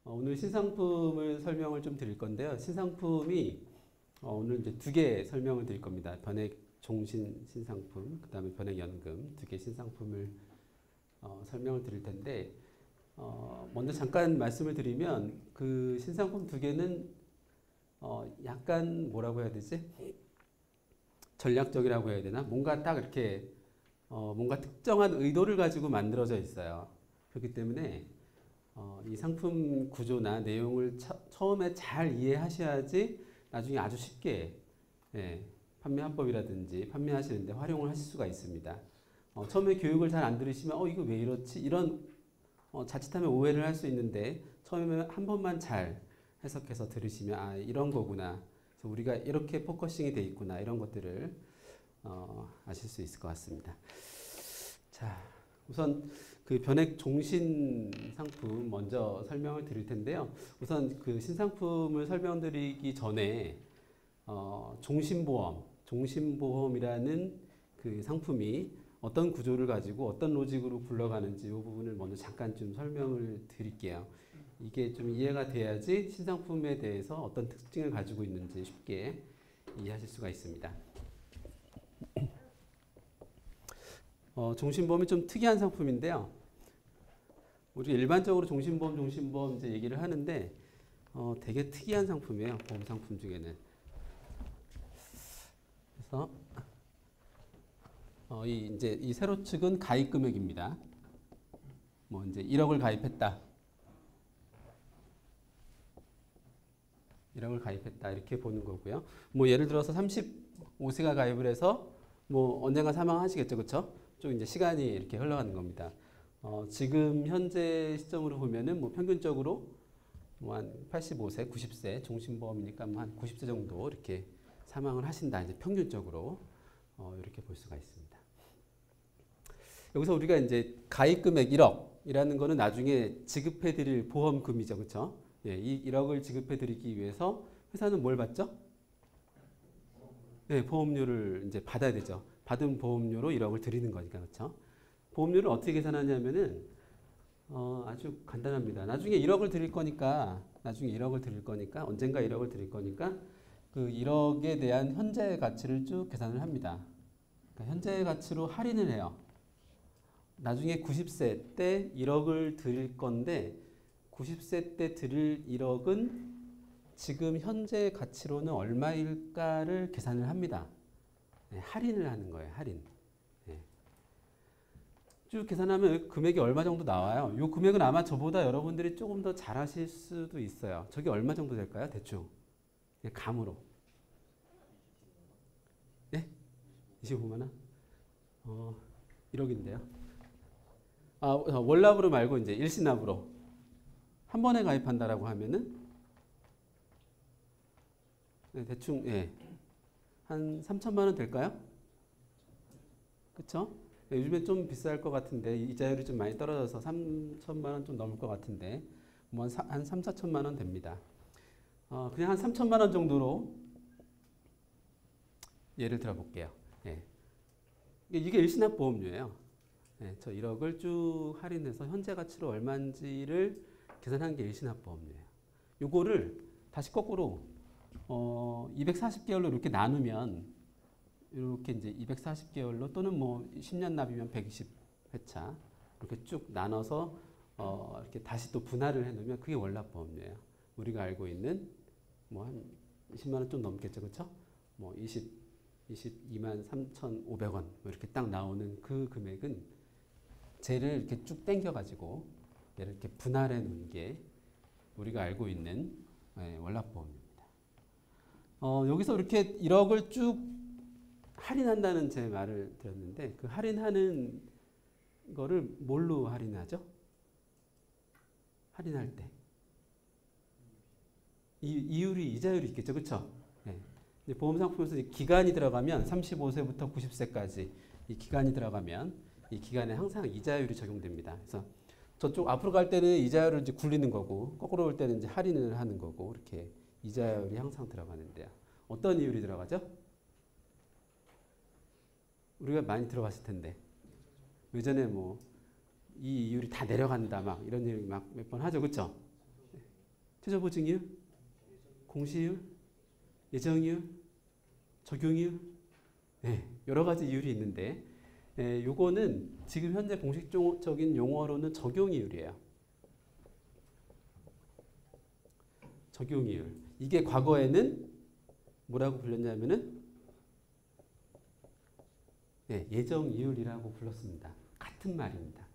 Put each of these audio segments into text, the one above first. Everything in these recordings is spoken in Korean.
오늘 신상품을 설명을 좀 드릴 건데요. 신상품이 오늘 이제 두 개 설명을 드릴 겁니다. 변액 종신 신상품, 그 다음에 변액 연금 두 개 신상품을 설명을 드릴 텐데, 먼저 잠깐 말씀을 드리면 그 신상품 두 개는 약간 뭐라고 해야 되지? 전략적이라고 해야 되나? 뭔가 딱 이렇게 뭔가 특정한 의도를 가지고 만들어져 있어요. 그렇기 때문에 이 상품 구조나 내용을 처음에 잘 이해하셔야지 나중에 아주 쉽게 판매 화법이라든지 판매하시는데 활용을 하실 수가 있습니다. 처음에 교육을 잘 안 들으시면 이거 왜 이렇지? 이런 자칫하면 오해를 할 수 있는데 처음에 한 번만 잘 해석해서 들으시면 이런 거구나. 그래서 우리가 이렇게 포커싱이 돼 있구나. 이런 것들을 아실 수 있을 것 같습니다. 자, 우선 그 변액 종신 상품 먼저 설명을 드릴 텐데요. 우선 그 신상품을 설명드리기 전에 종신보험이라는 그 상품이 어떤 구조를 가지고 어떤 로직으로 굴러가는지 이 부분을 먼저 잠깐 좀 설명을 드릴게요. 이게 좀 이해가 돼야지 신상품에 대해서 어떤 특징을 가지고 있는지 쉽게 이해하실 수가 있습니다. 종신보험이 좀 특이한 상품인데요. 우리 일반적으로 종신보험 이제 얘기를 하는데 되게 특이한 상품이에요. 보험 상품 중에는. 그래서 이 세로축은 가입 금액입니다. 뭐 이제 1억을 가입했다. 1억을 가입했다. 이렇게 보는 거고요. 뭐 예를 들어서 35세가 가입을 해서 뭐 언젠가 사망하시겠죠. 그렇죠? 좀 이제 시간이 이렇게 흘러가는 겁니다. 지금 현재 시점으로 보면은 뭐 평균적으로 뭐 한 85세, 90세 종신보험이니까 뭐 한 90세 정도 이렇게 사망을 하신다. 이제 평균적으로 이렇게 볼 수가 있습니다. 여기서 우리가 이제 가입 금액 1억이라는 거는 나중에 지급해 드릴 보험금이죠. 그렇죠? 예, 이 1억을 지급해 드리기 위해서 회사는 뭘 받죠? 네, 보험료를 이제 받아야 되죠. 받은 보험료로 1억을 드리는 거니까. 그렇죠? 보험료를 어떻게 계산하냐면은 아주 간단합니다. 나중에 1억을 드릴 거니까 언젠가 1억을 드릴 거니까 그 1억에 대한 현재 가치를 쭉 계산을 합니다. 그러니까 현재 가치로 할인을 해요. 나중에 90세 때 1억을 드릴 건데 90세 때 드릴 1억은 지금 현재 가치로는 얼마일까를 계산을 합니다. 할인을 하는 거예요. 할인. 쭉 계산하면 금액이 얼마 정도 나와요. 이 금액은 아마 저보다 여러분들이 조금 더 잘 하실 수도 있어요. 저게 얼마 정도 될까요? 대충. 그냥 감으로. 네? 25만 원? 1억인데요. 월납으로 말고 이제 일시납으로 한 번에 가입한다라고 하면은 대충 한 3천만 원 될까요? 그렇죠? 요즘에 좀 비쌀 것 같은데 이자율이 좀 많이 떨어져서 3천만 원 좀 넘을 것 같은데 뭐 한 3, 4천만 원 됩니다. 그냥 한 3천만 원 정도로 예를 들어 볼게요. 이게 일시납 보험료예요. 저 1억을 쭉 할인해서 현재 가치로 얼마인지를 계산한 게 일시납 보험료예요. 요거를 다시 거꾸로 240개월로 이렇게 나누면 이렇게 이제 240개월로 또는 뭐 10년 납이면 120회차 이렇게 쭉 나눠서 이렇게 다시 또 분할을 해놓으면 그게 월납보험료예요. 우리가 알고 있는 뭐 한 20만 원 좀 넘겠죠, 그렇죠? 뭐 22만 3,500원 뭐 이렇게 딱 나오는 그 금액은 쟤를 이렇게 쭉 당겨가지고 얘를 이렇게 분할해 놓은 게 우리가 알고 있는 월납보험입니다. 여기서 이렇게 1억을 쭉 할인한다는 제 말을 드렸는데 그 할인하는 거를 뭘로 할인하죠? 할인할 때 이자율이 있겠죠, 그렇죠? 보험 상품에서 기간이 들어가면 35세부터 90세까지 이 기간이 들어가면 이 기간에 항상 이자율이 적용됩니다. 그래서 저쪽 앞으로 갈 때는 이자율을 이제 굴리는 거고 거꾸로 올 때는 이제 할인을 하는 거고 이렇게 이자율이 항상 들어가는데요. 어떤 이율이 들어가죠? 우리가 많이 들어봤을 텐데 예전에 뭐 이 이율이 다 내려간다 막 이런 얘기 막 몇 번 하죠, 그렇죠? 최저보증이율, 공시이율, 예정이율, 적용이율, 네, 여러 가지 이율이 있는데 요거는 지금 현재 공식적인 용어로는 적용이율이에요. 적용이율. 이게 과거에는 뭐라고 불렸냐면은 예정이율이라고 불렀습니다. 같은 말입니다.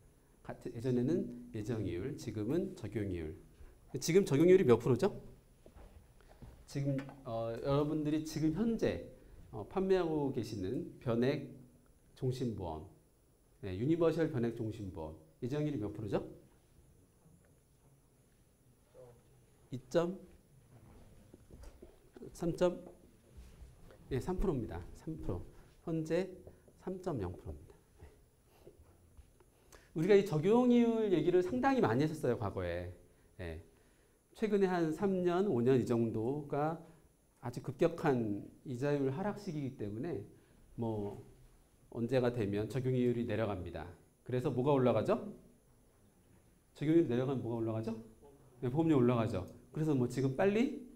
예전에는 예정이율, 지금은 적용이율. 지금 적용률이 몇 프로죠? 지금 여러분들이 지금 현재 판매하고 계시는 변액 종신보험, 유니버셜 변액 종신보험 예정률이 몇 프로죠? 3%입니다. 3%. 현재 3.0%입니다. 우리가 이 적용이율 얘기를 상당히 많이 했었어요, 과거에. 최근에 한 3년, 5년 이 정도가 아주 급격한 이자율 하락 시기이기 때문에 뭐 언제가 되면 적용이율이 내려갑니다. 그래서 뭐가 올라가죠? 적용이율이 내려가면 뭐가 올라가죠? 보험료 올라가죠. 그래서 뭐 지금 빨리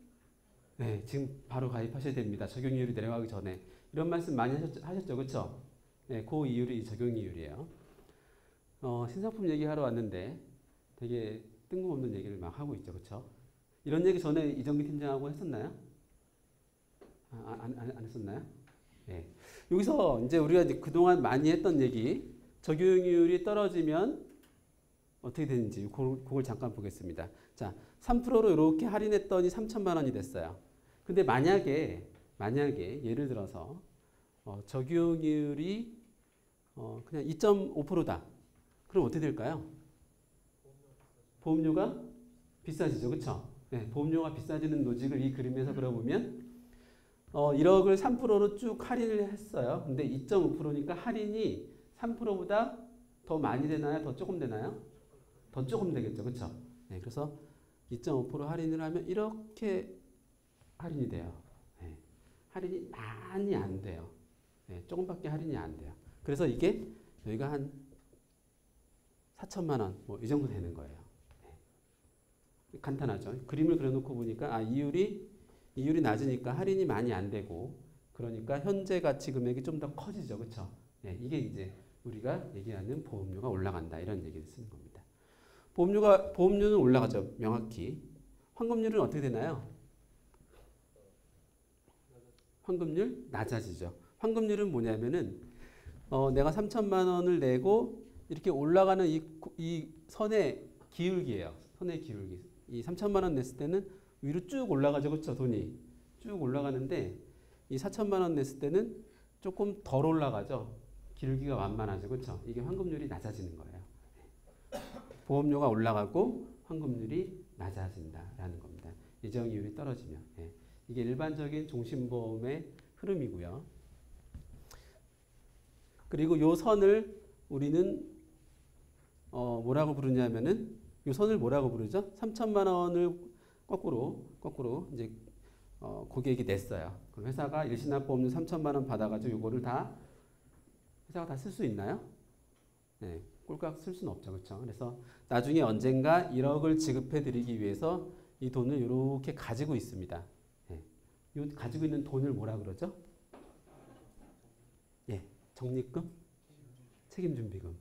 지금 바로 가입하셔야 됩니다. 적용이율이 내려가기 전에. 이런 말씀 많이 하셨죠, 그렇죠? 그 이율이 적용이율이에요. 신상품 얘기하러 왔는데 되게 뜬금없는 얘기를 막 하고 있죠, 그렇죠? 이런 얘기 전에 이정기 팀장하고 했었나요? 안 했었나요? 여기서 이제 우리가 이제 그동안 많이 했던 얘기, 적용률이 떨어지면 어떻게 되는지 그걸 잠깐 보겠습니다. 자, 3%로 이렇게 할인했더니 3천만 원이 됐어요. 근데 만약에 예를 들어서 적용률이 그냥 2.5%다. 그럼 어떻게 될까요? 보험료가 비싸지죠, 그렇죠? 보험료가 비싸지는 로직을 이 그림에서 그려보면 1억을 3%로 쭉 할인을 했어요. 근데 2.5%니까 할인이 3%보다 더 많이 되나요? 더 조금 되나요? 더 조금 되겠죠, 그렇죠? 그래서 2.5% 할인을 하면 이렇게 할인이 돼요. 할인이 많이 안 돼요. 조금밖에 할인이 안 돼요. 그래서 이게 여기가 한 4천만 원 뭐 이 정도 되는 거예요. 간단하죠. 그림을 그려놓고 보니까 이율이 낮으니까 할인이 많이 안 되고 그러니까 현재 가치 금액이 좀 더 커지죠, 그렇죠? 이게 이제 우리가 얘기하는 보험료가 올라간다 이런 얘기를 쓰는 겁니다. 보험료는 올라가죠, 명확히. 환급률은 어떻게 되나요? 환급률 낮아지죠. 환급률은 뭐냐면은 내가 3천만 원을 내고 이렇게 올라가는 이 선의 기울기예요. 선의 기울기. 이 3천만 원 냈을 때는 위로 쭉 올라가죠, 그렇죠? 돈이 쭉 올라가는데 이 4천만 원 냈을 때는 조금 덜 올라가죠. 기울기가 완만하죠, 그렇죠? 이게 환급률이 낮아지는 거예요. 보험료가 올라가고 환급률이 낮아진다라는 겁니다. 예정이율이 떨어지면. 이게 일반적인 종신보험의 흐름이고요. 그리고 이 선을 우리는 뭐라고 부르냐면은 이 선을 뭐라고 부르죠? 3천만 원을 거꾸로 이제 고객이 냈어요. 그럼 회사가 일시납보험료 3천만 원 받아가지고 이거를 다 회사가 다 쓸 수 있나요? 꼴깍 쓸 수는 없죠, 그렇죠? 그래서 나중에 언젠가 1억을 지급해드리기 위해서 이 돈을 이렇게 가지고 있습니다. 이 가지고 있는 돈을 뭐라 그러죠? 적립금, 책임준비금.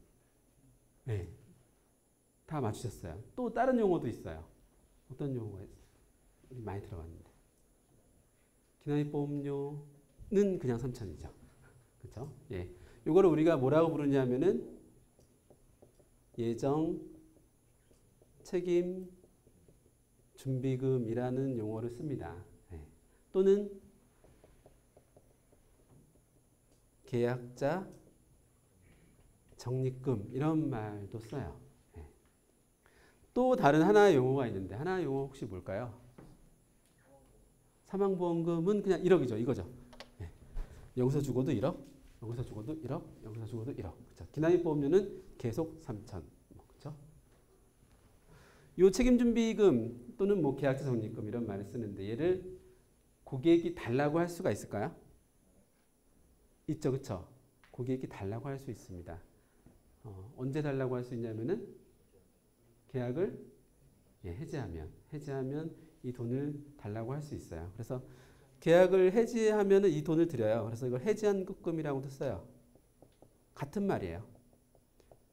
다 맞추셨어요. 또 다른 용어도 있어요. 어떤 용어가 많이 들어갔는데. 기나입보험료는 그냥 3천이죠. 그렇죠? 이거를 우리가 뭐라고 부르냐면은 예정 책임 준비금이라는 용어를 씁니다. 또는 계약자 적립금 이런 말도 써요. 또 다른 하나의 용어가 있는데 하나의 용어 혹시 뭘까요? 사망보험금은 그냥 1억이죠. 이거죠. 여기서 죽어도 1억, 여기서 죽어도 1억, 여기서 죽어도 1억. 그렇죠? 기나입보험료는 계속 3천. 그렇죠? 이 책임준비금 또는 뭐 계약자 적립금 이런 말을 쓰는데 얘를 고객이 달라고 할 수가 있을까요? 있죠, 그렇죠? 고객이 달라고 할 수 있습니다. 언제 달라고 할 수 있냐면은 계약을 해지하면 이 돈을 달라고 할 수 있어요. 그래서 계약을 해지하면은 이 돈을 드려요. 그래서 이걸 해지환급금이라고도 써요. 같은 말이에요.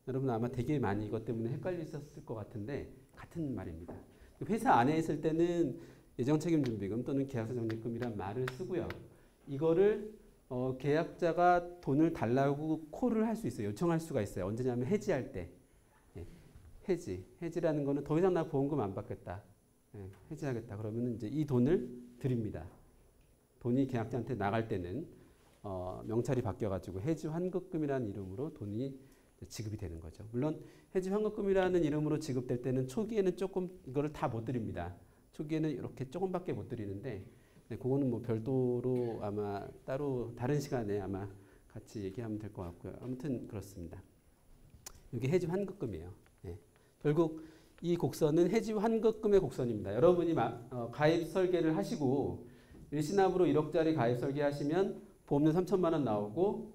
여러분 아마 되게 많이 이것 때문에 헷갈리셨을 것 같은데 같은 말입니다. 회사 안에 있을 때는 예정책임준비금 또는 계약서 적립금이란 말을 쓰고요. 이거를 계약자가 돈을 달라고 콜을 할 수 있어요. 요청할 수가 있어요. 언제냐면 해지할 때. 예, 해지라는 거는 더 이상 나 보험금 안 받겠다. 예, 해지하겠다. 그러면 이제 이 돈을 드립니다. 돈이 계약자한테 나갈 때는 명찰이 바뀌어가지고 해지 환급금이라는 이름으로 돈이 지급이 되는 거죠. 물론 해지 환급금이라는 이름으로 지급될 때는 초기에는 조금 이거를 다 못 드립니다. 초기에는 이렇게 조금밖에 못 드리는데 네, 그거는 뭐 별도로 아마 따로 다른 시간에 아마 같이 얘기하면 될 것 같고요. 아무튼 그렇습니다. 이게 해지 환급금이에요. 예. 결국 이 곡선은 해지 환급금의 곡선입니다. 여러분이 가입 설계를 하시고 일시납으로 1억짜리 가입 설계하시면 보험료 3천만 원 나오고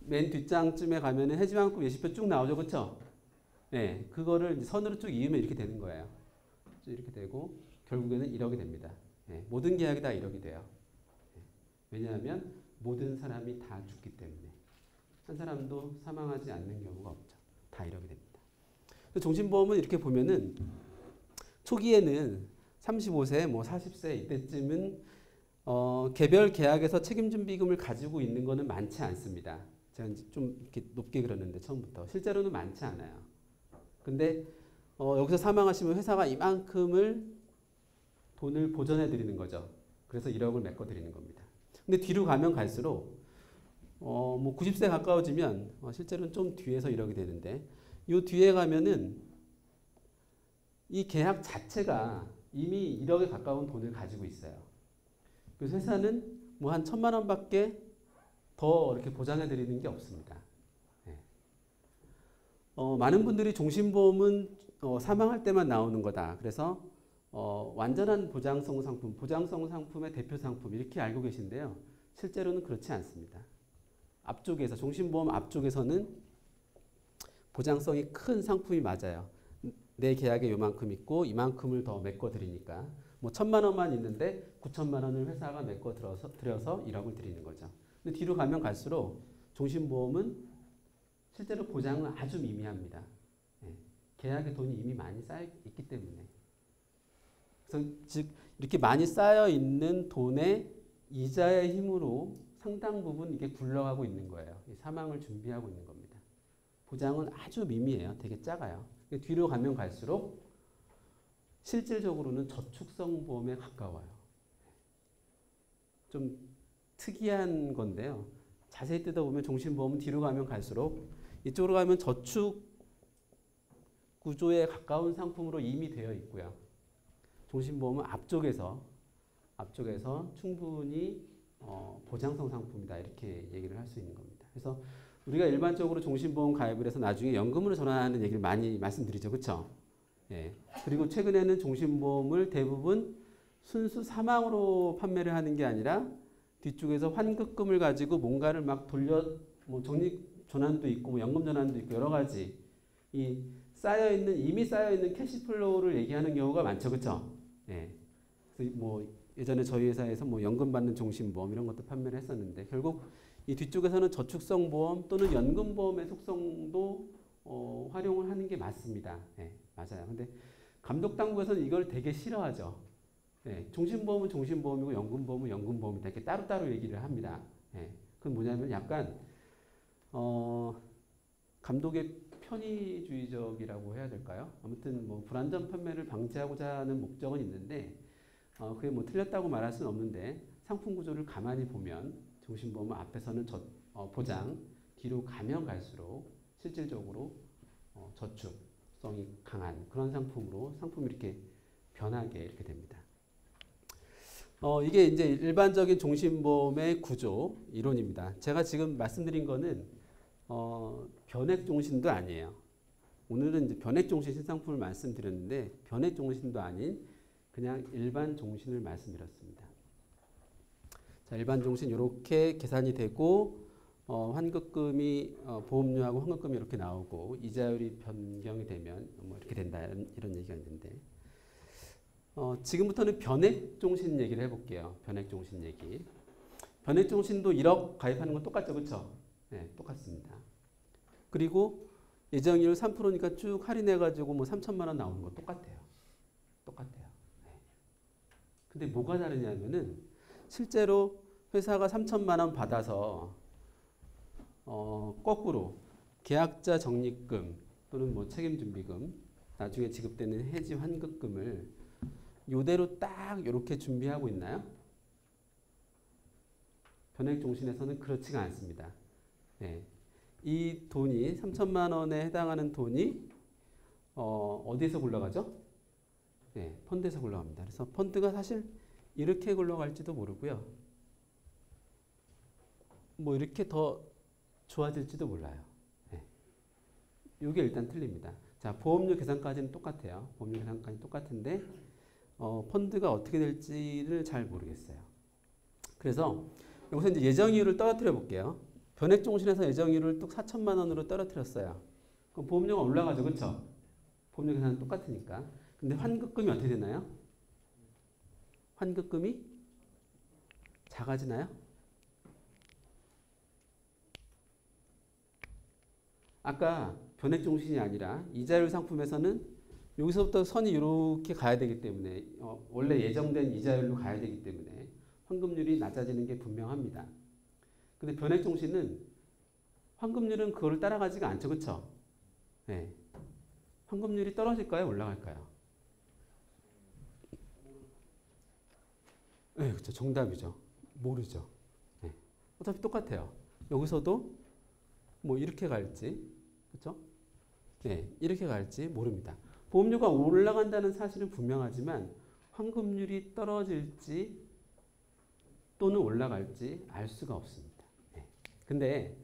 맨 뒷장쯤에 가면은 해지환급금 예시표 쭉 나오죠, 그렇죠? 네, 그거를 선으로 쭉 이으면 이렇게 되는 거예요. 이렇게 되고 결국에는 1억이 됩니다. 네, 모든 계약이 다 1억이 돼요. 네, 왜냐하면 모든 사람이 다 죽기 때문에 한 사람도 사망하지 않는 경우가 없죠. 다 1억이 됩니다. 종신보험은 이렇게 보면은 초기에는 35세, 뭐 40세 이때쯤은 개별 계약에서 책임준비금을 가지고 있는 거는 많지 않습니다. 제가 좀 이렇게 높게 그렸는데 처음부터 실제로는 많지 않아요. 근데 여기서 사망하시면 회사가 이만큼을 돈을 보전해 드리는 거죠. 그래서 1억을 메꿔 드리는 겁니다. 근데 뒤로 가면 갈수록 뭐 90세 가까워지면 실제로는 좀 뒤에서 1억이 되는데 이 뒤에 가면은 이 계약 자체가 이미 1억에 가까운 돈을 가지고 있어요. 그래서 회사는 뭐 한 1,000만 원밖에 더 이렇게 보장해 드리는 게 없습니다. 네. 많은 분들이 종신보험은 사망할 때만 나오는 거다. 그래서 완전한 보장성 상품, 보장성 상품의 대표 상품 이렇게 알고 계신데요. 실제로는 그렇지 않습니다. 앞쪽에서 종신보험 앞쪽에서는 보장성이 큰 상품이 맞아요. 내 계약에 요만큼 있고 이만큼을 더 메꿔 드리니까 뭐 1,000만 원만 있는데 9천만 원을 회사가 메꿔 들여서 1억을 드리는 거죠. 근데 뒤로 가면 갈수록 종신보험은 실제로 보장은 아주 미미합니다. 네. 계약에 돈이 이미 많이 쌓여 있기 때문에. 그래서 즉 이렇게 많이 쌓여 있는 돈의 이자의 힘으로 상당 부분 이게 굴러가고 있는 거예요. 사망을 준비하고 있는 겁니다. 보장은 아주 미미해요. 되게 작아요. 뒤로 가면 갈수록 실질적으로는 저축성 보험에 가까워요. 좀 특이한 건데요. 자세히 뜯어보면 종신보험은 뒤로 가면 갈수록 이쪽으로 가면 저축 구조에 가까운 상품으로 이미 되어 있고요. 종신보험은 앞쪽에서 충분히 보장성 상품이다 이렇게 얘기를 할 수 있는 겁니다. 그래서 우리가 일반적으로 종신보험 가입을 해서 나중에 연금으로 전환하는 얘기를 많이 말씀드리죠. 그렇죠? 예. 그리고 최근에는 종신보험을 대부분 순수 사망으로 판매를 하는 게 아니라 뒤쪽에서 환급금을 가지고 뭔가를 막 돌려 뭐 적립 전환도 있고 뭐 연금 전환도 있고 여러 가지 이 이미 쌓여 있는 캐시플로우를 얘기하는 경우가 많죠. 그렇죠? 예. 그래서 뭐 예전에 저희 회사에서 뭐 연금 받는 종신보험 이런 것도 판매를 했었는데 결국 이 뒤쪽에서는 저축성 보험 또는 연금 보험의 속성도 활용을 하는 게 맞습니다. 예, 맞아요. 근데 감독 당국에서는 이걸 되게 싫어하죠. 예, 종신보험은 종신보험이고 연금보험은 연금보험이다. 이렇게 따로따로 얘기를 합니다. 예, 그건 뭐냐면 약간 감독의 편의주의적이라고 해야 될까요? 아무튼 뭐 불안전 판매를 방지하고자 하는 목적은 있는데 그게 뭐 틀렸다고 말할 수는 없는데 상품 구조를 가만히 보면 종신보험은 앞에서는 보장, 뒤로 가면 갈수록 실질적으로 저축성이 강한 그런 상품이 이렇게 변하게 이렇게 됩니다. 이게 이제 일반적인 종신보험의 구조 이론입니다. 제가 지금 말씀드린 거는 변액종신도 아니에요. 오늘은 이제 변액종신 신상품을 말씀드렸는데 변액종신도 아닌 그냥 일반 종신을 말씀드렸습니다. 자, 일반 종신 이렇게 계산이 되고 환급금이 보험료하고 환급금이 이렇게 나오고 이자율이 변경이 되면 뭐 이렇게 된다 이런 얘기가 있는데 지금부터는 변액종신 얘기를 해볼게요. 변액종신 얘기. 변액종신도 1억 가입하는 건 똑같죠, 그렇죠? 네, 똑같습니다. 그리고 예정이율 3%니까 쭉 할인해가지고 뭐 3천만 원 나오는 거 똑같아요. 똑같아요. 네. 근데 뭐가 다르냐면은 실제로 회사가 3천만 원 받아서 거꾸로 계약자 적립금 또는 뭐 책임준비금 나중에 지급되는 해지 환급금을 이대로 딱 이렇게 준비하고 있나요? 변액종신에서는 그렇지가 않습니다. 네. 이 돈이 3천만 원에 해당하는 돈이 어디에서 굴러가죠? 네, 펀드에서 굴러갑니다. 그래서 펀드가 사실 이렇게 굴러갈지도 모르고요. 뭐 이렇게 더 좋아질지도 몰라요. 네. 이게 일단 틀립니다. 자, 보험료 계산까지는 똑같아요. 보험료 계산까지 똑같은데 펀드가 어떻게 될지를 잘 모르겠어요. 그래서 여기서 이제 예정이율을 떨어뜨려 볼게요. 변액종신에서 예정이율을 뚝 4천만 원으로 떨어뜨렸어요. 그럼 보험료가 올라가죠, 그렇죠? 보험료 계산은 똑같으니까. 근데 환급금이 어떻게 되나요? 환급금이 작아지나요? 아까 변액종신이 아니라 이자율 상품에서는 여기서부터 선이 이렇게 가야 되기 때문에 원래 예정된 이자율로 가야 되기 때문에 환급률이 낮아지는 게 분명합니다. 근데 변액종신은 환급률은 그걸 따라가지가 않죠, 그렇죠? 네. 환급률이 떨어질까요, 올라갈까요? 네, 그렇죠. 정답이죠. 모르죠. 네. 어차피 똑같아요. 여기서도 뭐 이렇게 갈지, 그렇죠? 네, 이렇게 갈지 모릅니다. 보험료가 올라간다는 사실은 분명하지만 환급률이 떨어질지 또는 올라갈지 알 수가 없습니다. 네. 근데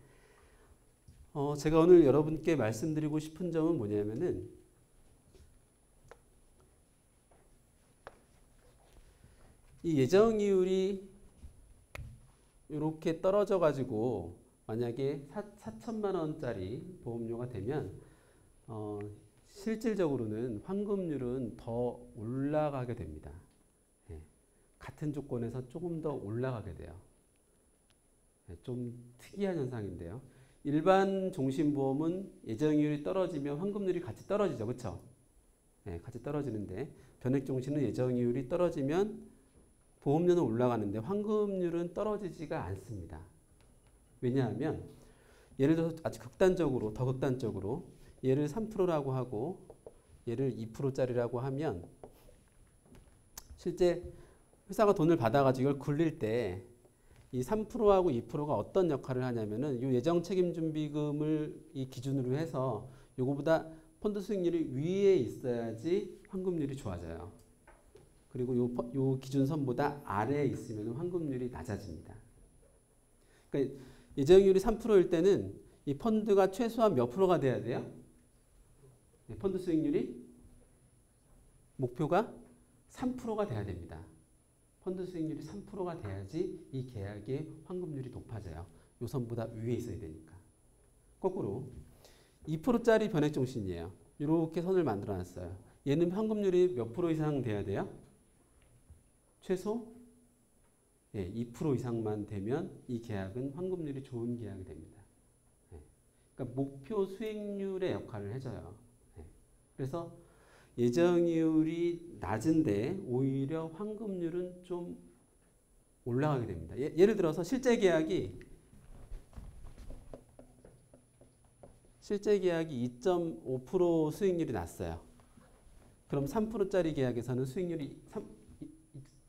제가 오늘 여러분께 말씀드리고 싶은 점은 뭐냐면은 이 예정이율이 이렇게 떨어져 가지고 만약에 4천만 원짜리 보험료가 되면 실질적으로는 환급률은 더 올라가게 됩니다. 네. 같은 조건에서 조금 더 올라가게 돼요. 네. 좀 특이한 현상인데요. 일반 종신보험은 예정이율이 떨어지면 환급률이 같이 떨어지죠, 그렇죠? 네, 같이 떨어지는데 변액종신은 예정이율이 떨어지면 보험료는 올라가는데 환급률은 떨어지지가 않습니다. 왜냐하면 예를 들어서 아주 극단적으로, 더 극단적으로 얘를 3%라고 하고 얘를 2%짜리라고 하면 실제 회사가 돈을 받아가지고 이걸 굴릴 때 이 3%하고 2%가 어떤 역할을 하냐면은 이 예정 책임 준비금을 이 기준으로 해서 요거보다 펀드 수익률이 위에 있어야지 환급률이 좋아져요. 그리고 요 기준선보다 아래에 있으면 환급률이 낮아집니다. 그러니까 예정률이 3%일 때는 이 펀드가 최소한 몇 프로가 돼야 돼요? 네, 펀드 수익률이 목표가 3%가 돼야 됩니다. 펀드 수익률이 3%가 돼야지 이 계약의 환급률이 높아져요. 요 선보다 위에 있어야 되니까. 거꾸로 2%짜리 변액종신이에요. 이렇게 선을 만들어 놨어요. 얘는 환급률이 몇 프로 이상 돼야 돼요? 최소 2% 이상만 되면 이 계약은 환급률이 좋은 계약이 됩니다. 그러니까 목표 수익률의 역할을 해줘요. 그래서 예정이율이 낮은데 오히려 환급률은 좀 올라가게 됩니다. 예를 들어서 실제 계약이 2.5% 수익률이 났어요. 그럼 3%짜리 계약에서는 수익률이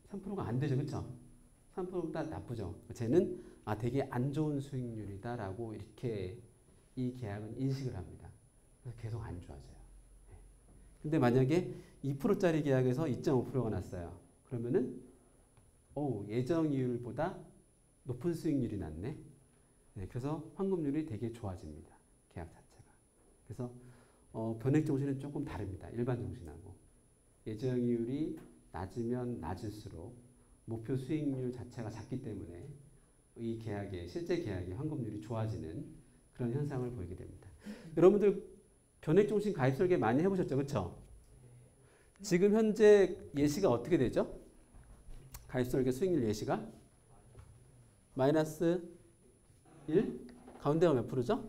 3%가 안 되죠, 그렇죠? 3%보다 나쁘죠. 쟤는 되게 안 좋은 수익률이다라고 이렇게 이 계약은 인식을 합니다. 그래서 계속 안 좋아져요. 근데 만약에 2%짜리 계약에서 2.5%가 났어요. 그러면은 예정이율보다 높은 수익률이 났네. 네, 그래서 환급률이 되게 좋아집니다. 계약 자체가. 그래서 변액종신은 조금 다릅니다. 일반 종신하고. 예정이율이 낮으면 낮을수록 목표 수익률 자체가 작기 때문에 이 계약의 실제 계약의 환급률이 좋아지는 그런 현상을 보이게 됩니다. 여러분들 변액종신 가입 설계 많이 해보셨죠, 그렇죠? 지금 현재 예시가 어떻게 되죠? 가입설계 수익률 예시가 마이너스 1? 가운데가 몇 프로죠?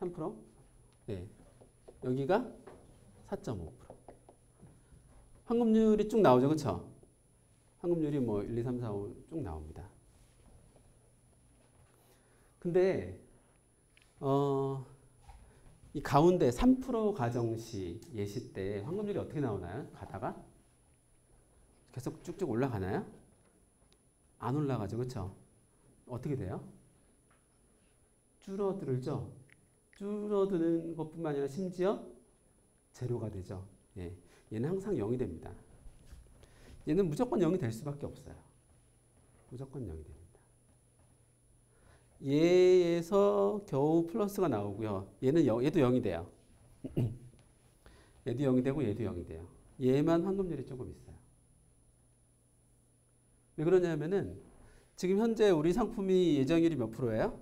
3%? 네. 여기가 4.5%. 환급률이 쭉 나오죠. 그렇죠? 환급률이 뭐 1, 2, 3, 4, 5 쭉 나옵니다. 근데 이 가운데 3% 가정시 예시 때 환급률이 어떻게 나오나요? 가다가 계속 쭉쭉 올라가나요? 안 올라가죠. 그렇죠? 어떻게 돼요? 줄어들죠. 줄어드는 것뿐만 아니라 심지어 제로가 되죠. 예. 얘는 항상 0이 됩니다. 얘는 무조건 0이 될 수밖에 없어요. 무조건 0이 됩니다. 얘에서 겨우 플러스가 나오고요. 얘도 0이 돼요. 얘도 0이 되고 얘도 0이 돼요. 얘만 환급률이 조금 있어요. 왜 그러냐면은 지금 현재 우리 상품이 예정률이 몇 프로예요?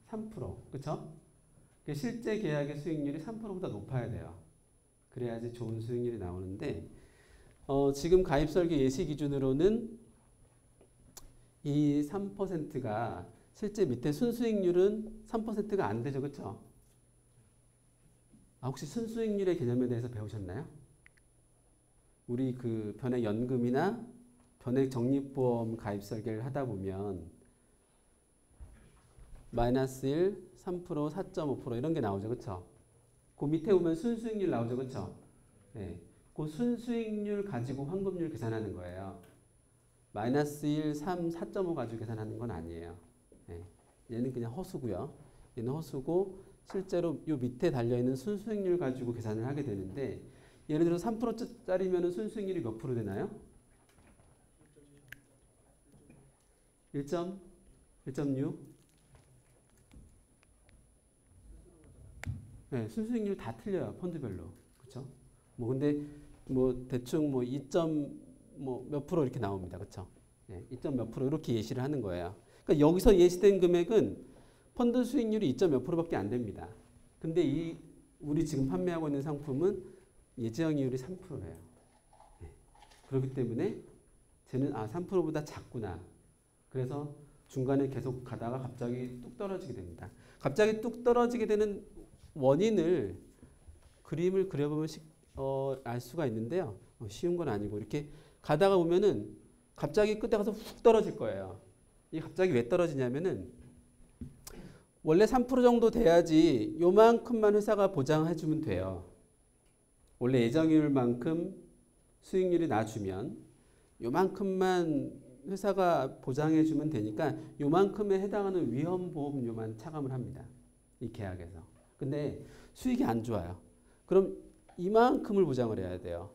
3%. 그렇죠? 실제 계약의 수익률이 3%보다 높아야 돼요. 그래야지 좋은 수익률이 나오는데 지금 가입설계 예시 기준으로는 이 3%가 실제 밑에 순수익률은 3%가 안 되죠. 그렇죠? 혹시 순수익률의 개념에 대해서 배우셨나요? 우리 그 변액연금이나 변액적립보험 가입설계를 하다 보면 마이너스 1, 3%, 4.5% 이런 게 나오죠. 그렇죠? 그 밑에 보면 순수익률 나오죠. 그렇죠? 네. 그 순수익률 가지고 환급률 계산하는 거예요. 마이너스 1, 3, 4.5 가지고 계산하는 건 아니에요. 네. 얘는 그냥 허수고요. 얘는 허수고 실제로 이 밑에 달려있는 순수익률 가지고 계산을 하게 되는데 예를 들어 3%짜리면 순수익률이 몇 프로 되나요? 1.6? 네, 순수익률 다 틀려요. 펀드별로. 그렇죠? 근데 대충 2. 몇 프로 이렇게 나옵니다. 그렇죠? 네, 2. 몇 프로 이렇게 예시를 하는 거예요. 그러니까 여기서 예시된 금액은 펀드 수익률이 2. 몇 프로밖에 안 됩니다. 근데 우리 지금 판매하고 있는 상품은 예정이율이 3%예요. 네. 그렇기 때문에 쟤는 3%보다 작구나. 그래서 중간에 계속 가다가 갑자기 뚝 떨어지게 됩니다. 갑자기 뚝 떨어지게 되는 원인을 그림을 그려보면 알 수가 있는데요. 쉬운 건 아니고 이렇게 가다가 보면은 갑자기 끝에 가서 훅 떨어질 거예요. 이게 갑자기 왜 떨어지냐면은 원래 3% 정도 돼야지 요만큼만 회사가 보장해주면 돼요. 원래 예정률만큼 수익률이 낮으면 요만큼만 회사가 보장해주면 되니까 요만큼에 해당하는 위험보험료만 차감을 합니다. 이 계약에서. 근데 수익이 안 좋아요. 그럼 이만큼을 보장을 해야 돼요.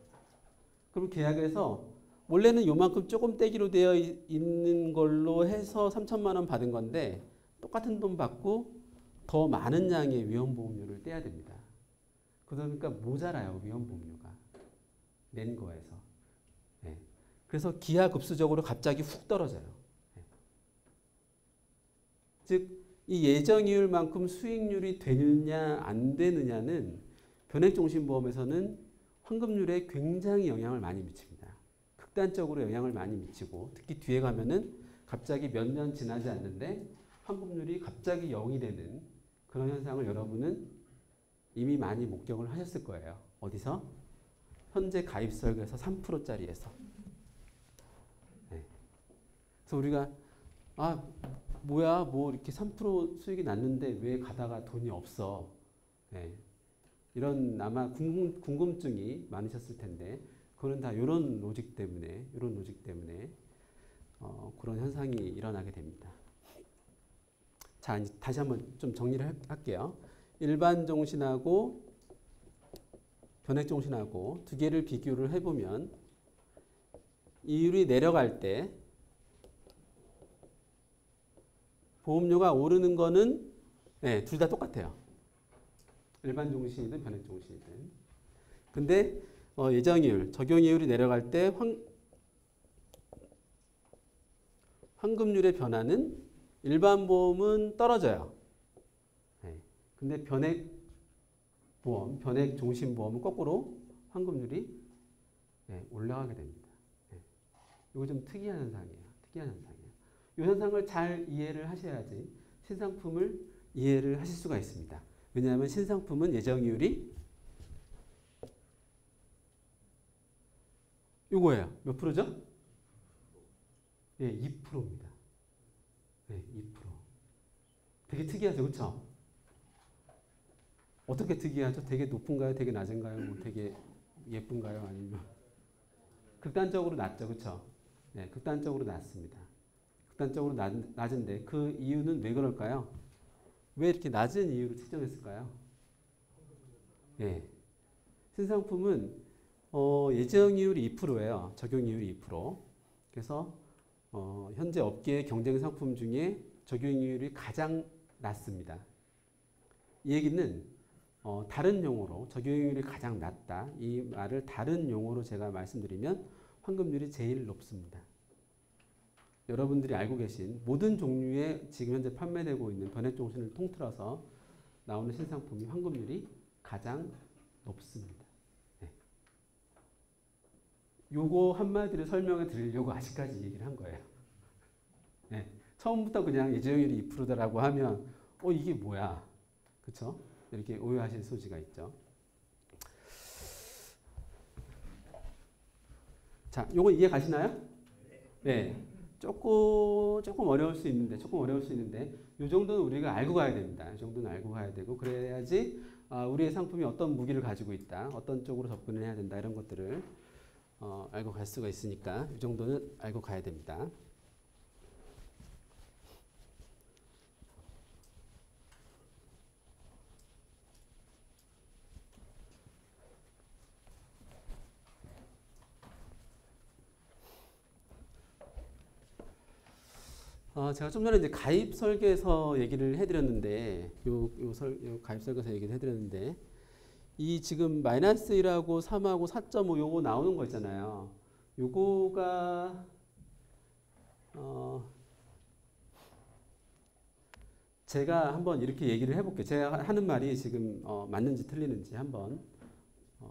그럼 계약에서 원래는 요만큼 조금 떼기로 되어 있는 걸로 해서 3천만 원 받은 건데 똑같은 돈 받고 더 많은 양의 위험보험료를 떼야 됩니다. 그러니까 모자라요. 위험보험료가. 낸 거에서. 네. 그래서 기하급수적으로 갑자기 훅 떨어져요. 네. 즉 이 예정이율만큼 수익률이 되느냐 안 되느냐는 변액종신보험에서는 환급률에 굉장히 영향을 많이 미칩니다. 극단적으로 영향을 많이 미치고 특히 뒤에 가면은 갑자기 몇 년 지나지 않는데 환급률이 갑자기 0이 되는 그런 현상을 여러분은 이미 많이 목격을 하셨을 거예요. 어디서? 현재 가입설계에서 3%짜리에서. 네. 그래서 우리가 뭐야 이렇게 3% 수익이 났는데 왜 가다가 돈이 없어. 네. 이런 아마 궁금증이 많으셨을 텐데 그거는 다 이런 로직 때문에 그런 현상이 일어나게 됩니다. 자, 이제 다시 한번 좀 정리를 할게요. 일반 종신하고 변액 종신하고 두 개를 비교를 해보면 이율이 내려갈 때 보험료가 오르는 거는 둘 다 똑같아요. 일반 종신이든 변액 종신이든. 근데 예정이율, 적용이율이 내려갈 때 환급률의 변화는 일반 보험은 떨어져요. 근데 변액 종신보험은 거꾸로 환급률이 올라가게 됩니다. 이거 좀 특이한 현상이에요. 특이한 현상이에요. 이 현상을 잘 이해를 하셔야지 신상품을 이해를 하실 수가 있습니다. 왜냐하면 신상품은 예정이율이 이거예요. 몇 프로죠? 2%입니다. 2%. 되게 특이하죠, 그렇죠? 어떻게 특이하죠? 되게 높은가요? 되게 낮은가요? 뭐 되게 예쁜가요? 아니면 극단적으로 낮죠, 그렇죠? 극단적으로 낮습니다. 극단적으로 낮은데 그 이유는 왜 그럴까요? 왜 이렇게 낮은 이유로 측정했을까요? 신상품은 예정이율이 2%예요. 적용이율이 2%. 그래서 현재 업계의 경쟁 상품 중에 적용이율이 가장 낮습니다. 이 얘기는 다른 용어로 적용이율이 가장 낮다. 이 말을 다른 용어로 제가 말씀드리면 환급률이 제일 높습니다. 여러분들이 알고 계신 모든 종류의 지금 현재 판매되고 있는 변액종신을 통틀어서 나오는 신상품이 환급률이 가장 높습니다. 요거 한마디로 설명해 드리려고 아직까지 얘기를 한 거예요. 처음부터 그냥 예정률이 2%다라고 하면 이게 뭐야? 그렇죠? 이렇게 오해하실 소지가 있죠. 자, 요거 이해 가시나요? 네. 조금 어려울 수 있는데, 이 정도는 우리가 알고 가야 됩니다. 이 정도는 알고 가야 되고, 그래야지 우리의 상품이 어떤 무기를 가지고 있다, 어떤 쪽으로 접근을 해야 된다, 이런 것들을 알고 갈 수가 있으니까 이 정도는 알고 가야 됩니다. 제가 좀 전에 이제 가입 설계서 얘기를 해드렸는데, 요 가입 설계서 얘기를 해드렸는데, 이 지금 -1하고 3하고 4.5 요거 나오는 거 있잖아요. 요거가, 제가 한번 이렇게 얘기를 해볼게요. 제가 하는 말이 지금 맞는지 틀리는지 한번,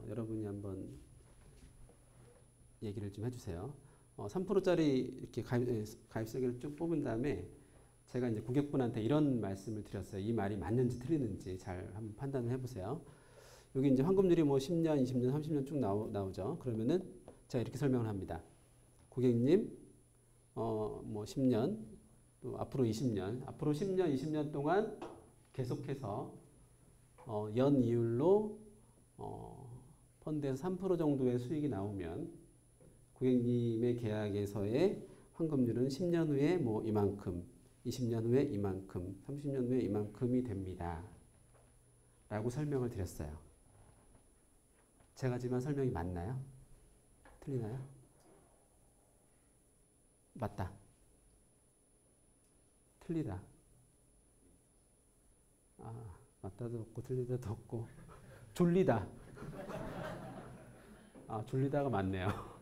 여러분이 한번 얘기를 좀 해주세요. 3%짜리 이렇게 가입 설계를 쭉 뽑은 다음에 제가 이제 고객분한테 이런 말씀을 드렸어요. 이 말이 맞는지 틀리는지 잘 한번 판단을 해보세요. 여기 이제 환급률이 뭐 10년, 20년, 30년 쭉 나오죠. 그러면은 제가 이렇게 설명을 합니다. 고객님, 뭐 10년, 또 앞으로 20년, 앞으로 10년, 20년 동안 계속해서 연 이율로 펀드에서 3% 정도의 수익이 나오면 고객님의 계약에서의 환급률은 10년 후에 뭐 이만큼, 20년 후에 이만큼, 30년 후에 이만큼이 됩니다. 라고 설명을 드렸어요. 제가 지금 한 설명이 맞나요? 틀리나요? 맞다. 틀리다. 맞다도 없고 틀리다도 없고 졸리다. 졸리다가 맞네요.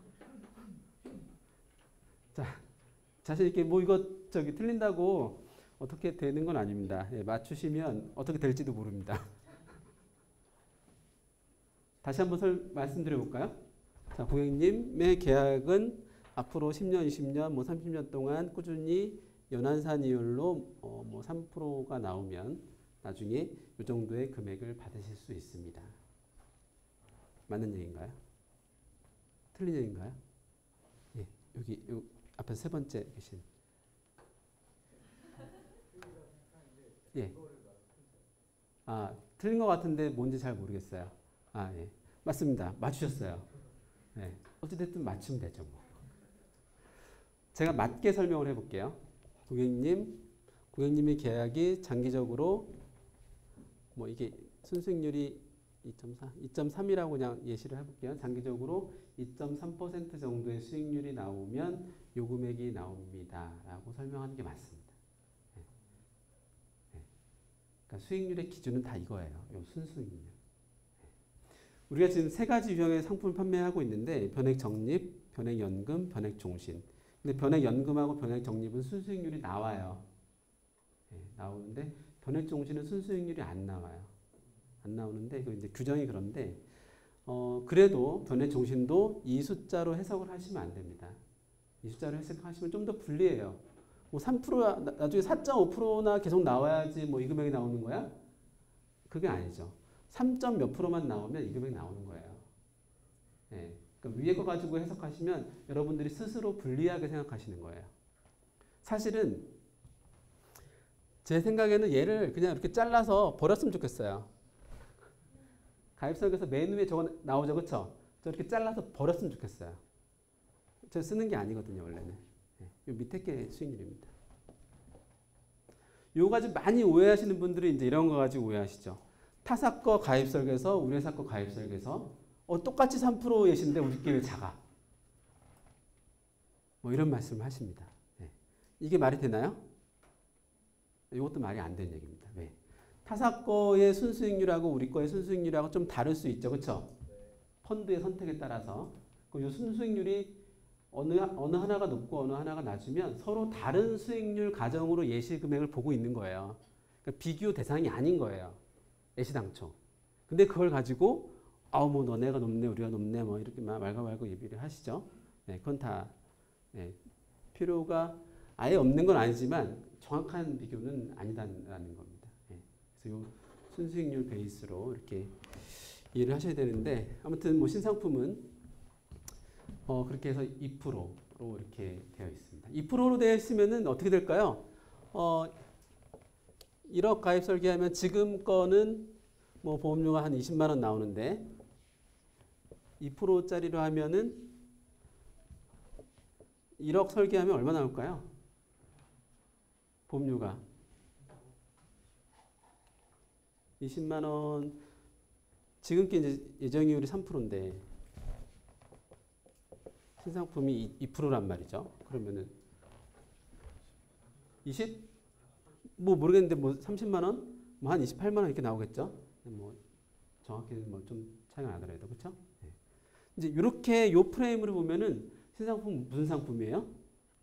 자, 자신 있게 뭐 이거 틀린다고 어떻게 되는 건 아닙니다. 맞추시면 어떻게 될지도 모릅니다. 다시 한번 말씀드려 볼까요? 자, 고객님의 계약은 앞으로 10년, 20년, 뭐 30년 동안 꾸준히 연한산이율로 뭐 3%가 나오면 나중에 이 정도의 금액을 받으실 수 있습니다. 맞는 얘기인가요? 틀린 얘기인가요? 여기 앞에 세 번째 계신. 틀린 것 같은데 뭔지 잘 모르겠어요. 맞습니다. 맞추셨어요. 어찌됐든 맞추면 되죠. 뭐. 제가 맞게 설명을 해볼게요. 고객님의 계약이 장기적으로 뭐 이게 순수익률이 2.3이라고 그냥 예시를 해볼게요. 장기적으로 2.3% 정도의 수익률이 나오면 요 금액이 나옵니다. 라고 설명하는 게 맞습니다. 그러니까 수익률의 기준은 다 이거예요. 요 순수익률. 우리가 지금 세 가지 유형의 상품을 판매하고 있는데 변액적립, 변액연금, 변액종신. 근데 변액연금하고 변액적립은 순수익률이 나와요. 나오는데 변액종신은 순수익률이 안 나와요. 안 나오는데 그 이제 규정이 그런데 그래도 변의 종신도 이 숫자로 해석을 하시면 안 됩니다. 이 숫자로 해석하시면 좀 더 불리해요. 뭐 3% 나중에 4.5%나 계속 나와야지 뭐 이 금액이 나오는 거야? 그게 아니죠. 3점 몇 프로만 나오면 이 금액이 나오는 거예요. 예. 그러니까 위에 거 가지고 해석하시면 여러분들이 스스로 불리하게 생각하시는 거예요. 사실은 제 생각에는 얘를 그냥 이렇게 잘라서 버렸으면 좋겠어요. 가입설계서 맨 위에 저거 나오죠, 그렇죠? 저렇게 잘라서 버렸으면 좋겠어요. 저 쓰는 게 아니거든요, 원래는. 요 밑에 게 수익률입니다. 요 가지고 많이 오해하시는 분들이 이제 이런 거 가지고 오해하시죠. 타사 거 가입설계서, 우리 회사 거 가입설계서, 똑같이 3% 예신데 우리 게 왜 작아? 뭐 이런 말씀을 하십니다. 이게 말이 되나요? 이것도 말이 안 되는 얘기입니다. 왜? 타사 거의 순수익률하고 우리 거의 순수익률하고 좀 다를 수 있죠. 그렇죠? 펀드의 선택에 따라서. 이 순수익률이 어느 하나가 높고 어느 하나가 낮으면 서로 다른 수익률 가정으로 예시 금액을 보고 있는 거예요. 그러니까 비교 대상이 아닌 거예요. 예시당초. 근데 그걸 가지고 뭐 너네가 높네 우리가 높네 뭐 이렇게 말고 얘기를 하시죠. 그건 다 필요가 아예 없는 건 아니지만 정확한 비교는 아니다라는 겁니다. 그래서 이 순수익률 베이스로 이렇게 이해를 하셔야 되는데 아무튼 뭐 신상품은 그렇게 해서 2%로 이렇게 되어 있습니다. 2%로 되어 있으면은 어떻게 될까요? 1억 가입 설계하면 지금 거는 뭐 보험료가 한 20만 원 나오는데 2%짜리로 하면은 1억 설계하면 얼마 나올까요? 보험료가 20만 원. 지금 게 이제 예정이율이 3%인데 신상품이 2%란 말이죠. 그러면은 20? 뭐 모르겠는데 뭐 30만 원? 뭐 한 28만 원 이렇게 나오겠죠. 뭐 정확히는 뭐 좀 차이가 나더라도 그렇죠? 이제 이렇게 요 프레임으로 보면은 신상품 무슨 상품이에요?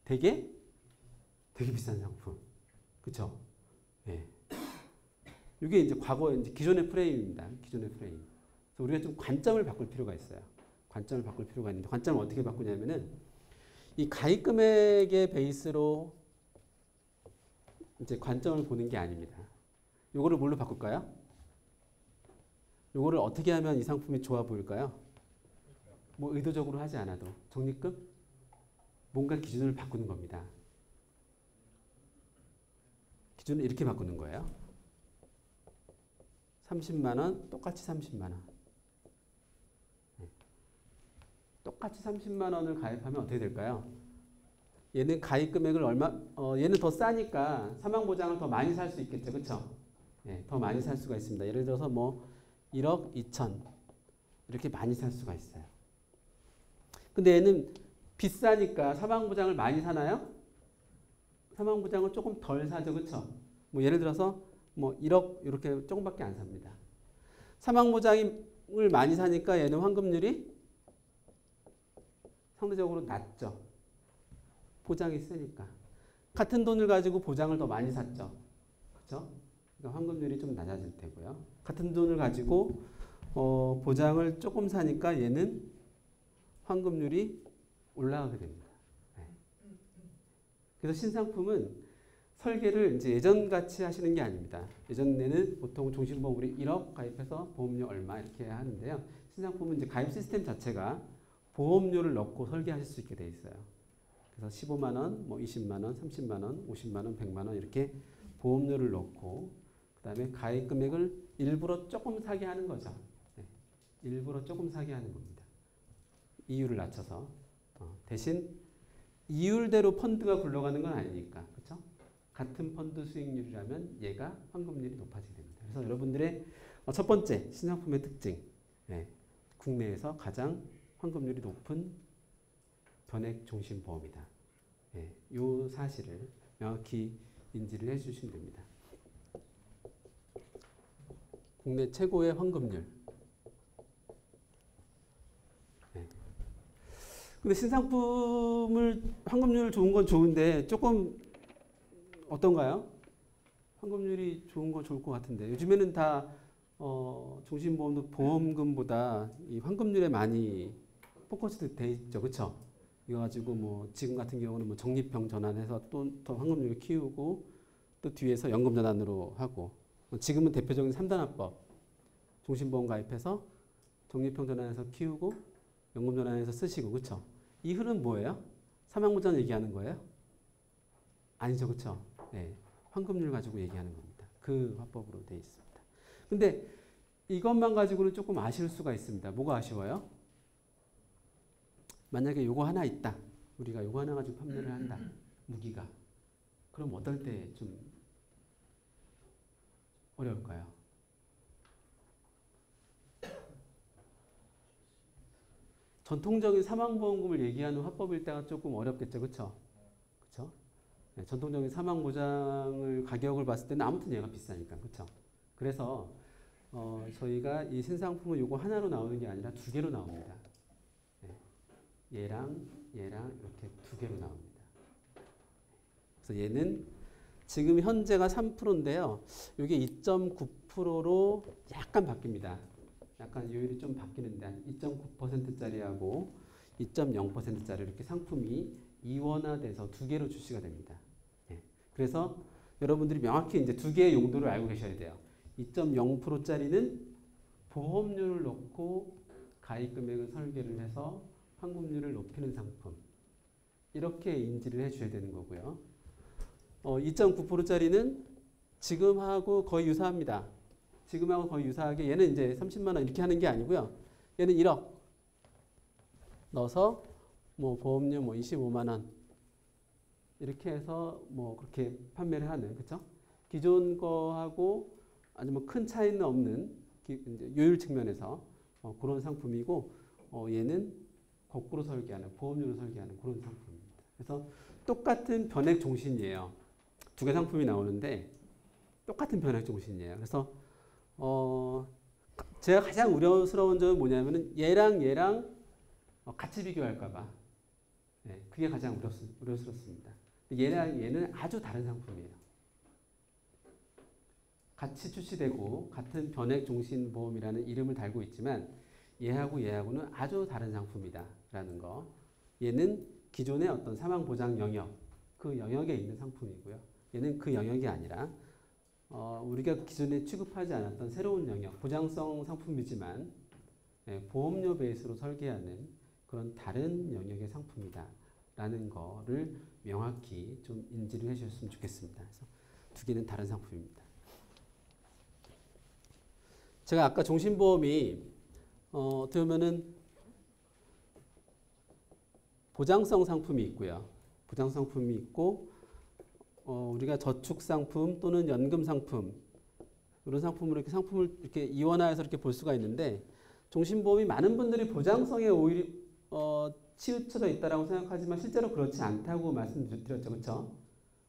되게 비싼 상품. 그렇죠? 예. 이게 이제 과거 이제 기존의 프레임입니다. 기존의 프레임. 그래서 우리가 좀 관점을 바꿀 필요가 있어요. 관점을 바꿀 필요가 있는데 관점을 어떻게 바꾸냐면은 이 가입 금액의 베이스로 이제 관점을 보는 게 아닙니다. 요거를 뭘로 바꿀까요? 요거를 어떻게 하면 이 상품이 좋아 보일까요? 뭐 의도적으로 하지 않아도 적립금 뭔가 기준을 바꾸는 겁니다. 기준을 이렇게 바꾸는 거예요. 30만 원 똑같이 30만 원. 똑같이 30만 원을 가입하면 어떻게 될까요? 얘는 가입 금액을 얘는 더 싸니까 사망보장을 더 많이 살 수 있겠죠. 그렇죠? 더 많이 살 수가 있습니다. 예를 들어서 뭐 1억 2천 이렇게 많이 살 수가 있어요. 근데 얘는 비싸니까 사망보장을 많이 사나요? 사망보장을 조금 덜 사죠. 그렇죠? 뭐 예를 들어서 뭐 1억 이렇게 조금밖에 안 삽니다. 사망보장을 많이 사니까 얘는 환급률이 상대적으로 낮죠. 보장이 세니까. 같은 돈을 가지고 보장을 더 많이 샀죠. 그렇죠? 그러니까 환급률이 좀 낮아질 테고요. 같은 돈을 가지고 보장을 조금 사니까 얘는 환급률이 올라가게 됩니다. 그래서 신상품은 설계를 이제 예전같이 하시는 게 아닙니다. 예전에는 보통 종신보험 우리 1억 가입해서 보험료 얼마 이렇게 하는데요. 신상품은 이제 가입 시스템 자체가 보험료를 넣고 설계하실 수 있게 돼 있어요. 그래서 15만 원, 뭐 20만 원, 30만 원, 50만 원, 100만 원 이렇게 보험료를 넣고 그다음에 가입 금액을 일부러 조금 사게 하는 거죠. 일부러 조금 사게 하는 겁니다. 이율을 낮춰서 대신 이율대로 펀드가 굴러가는 건 아니니까 그렇죠? 같은 펀드 수익률이라면 얘가 환급률이 높아지게 됩니다. 그래서 여러분들의 첫 번째 신상품의 특징, 국내에서 가장 환급률이 높은 변액 종신보험이다. 이 사실을 명확히 인지를 해주시면 됩니다. 국내 최고의 환급률. 근데 신상품을 환급률 좋은 건 좋은데 조금 어떤가요? 환급률이 좋은 건 좋을 것 같은데 요즘에는 다 종신보험도 보험금보다 이 환급률에 많이 포커스드 돼 있죠, 그렇죠? 이거 가지고 뭐 지금 같은 경우는 뭐 적립형 전환해서 또 더 환급률을 키우고 또 뒤에서 연금 전환으로 하고 지금은 대표적인 3단합법 종신보험 가입해서 적립형 전환해서 키우고 연금 전환해서 쓰시고 그렇죠? 이 흐름 뭐예요? 사망보장 얘기하는 거예요? 아니죠, 그렇죠? 네, 환급률 가지고 얘기하는 겁니다. 그 화법으로 돼 있습니다. 근데 이것만 가지고는 조금 아쉬울 수가 있습니다. 뭐가 아쉬워요? 만약에 요거 하나 있다. 우리가 요거 하나 가지고 판매를 한다. 무기가. 그럼 어떨 때 좀 어려울까요? 전통적인 사망보험금을 얘기하는 화법일 때가 조금 어렵겠죠. 그렇죠? 그렇죠? 네, 전통적인 사망보장을 가격을 봤을 때는 아무튼 얘가 비싸니까. 그렇죠? 그래서 저희가 이 신상품은 요거 하나로 나오는 게 아니라 두 개로 나옵니다. 네, 얘랑 이렇게 두 개로 나옵니다. 그래서 얘는 지금 현재가 3%인데요. 이게 2.9%로 약간 바뀝니다. 약간 요율이 좀 바뀌는데 2.9%짜리하고 2.0%짜리 이렇게 상품이 이원화돼서 두 개로 출시가 됩니다. 예. 그래서 여러분들이 명확히 이제 두 개의 용도를 알고 계셔야 돼요. 2.0%짜리는 보험료를 넣고 가입 금액을 설계를 해서 환급률을 높이는 상품. 이렇게 인지를 해줘야 되는 거고요. 2.9%짜리는 지금하고 거의 유사합니다. 지금하고 거의 유사하게 얘는 이제 30만 원 이렇게 하는 게 아니고요. 얘는 1억 넣어서 뭐 보험료 뭐 25만 원 이렇게 해서 뭐 그렇게 판매를 하는 그렇죠? 기존 거하고 아주 뭐 큰 차이는 없는 이제 요율 측면에서 그런 상품이고 얘는 거꾸로 설계하는 보험료로 설계하는 그런 상품입니다. 그래서 똑같은 변액 종신이에요. 두 개 상품이 나오는데 똑같은 변액 종신이에요. 그래서 제가 가장 우려스러운 점은 뭐냐면은 얘랑 같이 비교할까봐. 네, 그게 가장 우려스럽습니다. 얘는 아주 다른 상품이에요. 같이 출시되고 같은 변액 종신 보험이라는 이름을 달고 있지만 얘하고는 아주 다른 상품이다라는 거. 얘는 기존의 어떤 사망 보장 영역 그 영역에 있는 상품이고요. 얘는 그 영역이 아니라 우리가 기존에 취급하지 않았던 새로운 영역, 보장성 상품이지만 보험료 베이스로 설계하는 그런 다른 영역의 상품이다라는 거를 명확히 좀 인지를 해주셨으면 좋겠습니다. 그래서 두 개는 다른 상품입니다. 제가 아까 종신보험이 어떻게 보면은 보장성 상품이 있고요. 보장성 상품이 있고 우리가 저축 상품 또는 연금 상품 이런 상품으로 이렇게 상품을 이렇게 이원화해서 이렇게 볼 수가 있는데 종신보험이 많은 분들이 보장성에 오히려 치우쳐져 있다라고 생각하지만 실제로 그렇지 않다고 말씀드렸죠, 그렇죠?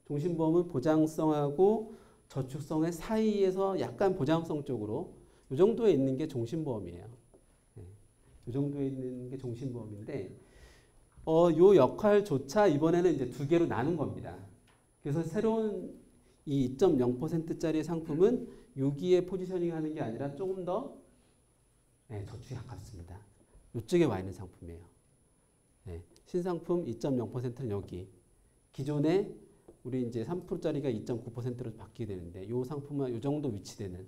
종신보험은 보장성하고 저축성의 사이에서 약간 보장성 쪽으로 이 정도에 있는 게 종신보험이에요. 이 정도에 있는 게 종신보험인데 요 역할조차 이번에는 이제 두 개로 나눈 겁니다. 그래서 새로운 이 2.0%짜리 상품은 여기에 포지셔닝 하는 게 아니라 조금 더 저축에 가깝습니다. 이쪽에 와 있는 상품이에요. 신상품 2.0%는 여기. 기존에 우리 이제 3%짜리가 2.9%로 바뀌게 되는데 이 상품은 이 정도 위치되는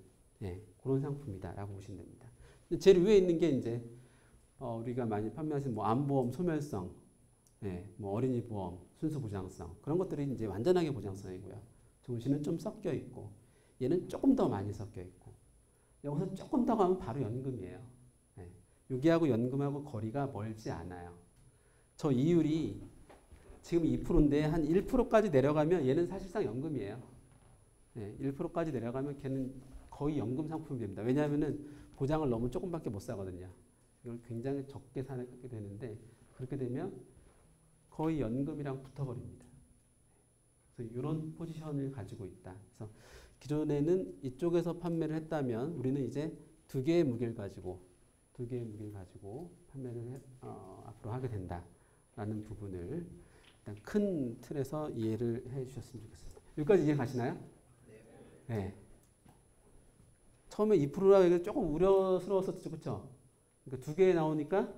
그런 상품이다라고 보시면 됩니다. 제일 위에 있는 게 이제 우리가 많이 판매하시는 뭐 암보험, 소멸성, 뭐 어린이 보험, 순수 보장성 그런 것들이 이제 완전하게 보장성이고요. 종신은 좀 섞여 있고 얘는 조금 더 많이 섞여 있고 여기서 조금 더 가면 바로 연금이에요. 여기하고 연금하고 거리가 멀지 않아요. 저 이율이 지금 2%인데 한 1%까지 내려가면 얘는 사실상 연금이에요. 1%까지 내려가면 걔는 거의 연금 상품이 됩니다. 왜냐하면은 보장을 너무 조금밖에 못 사거든요. 이걸 굉장히 적게 사게 되는데 그렇게 되면 거의 연금이랑 붙어버립니다. 그래서 이런 포지션을 가지고 있다. 그래서 기존에는 이쪽에서 판매를 했다면 우리는 이제 두 개의 무게를 가지고 판매를 앞으로 하게 된다라는 부분을 일단 큰 틀에서 이해를 해주셨으면 좋겠습니다. 여기까지 이해 가시나요? 네. 처음에 2%라고 해서 조금 우려스러웠었죠. 그렇죠? 그러니까 두 개 나오니까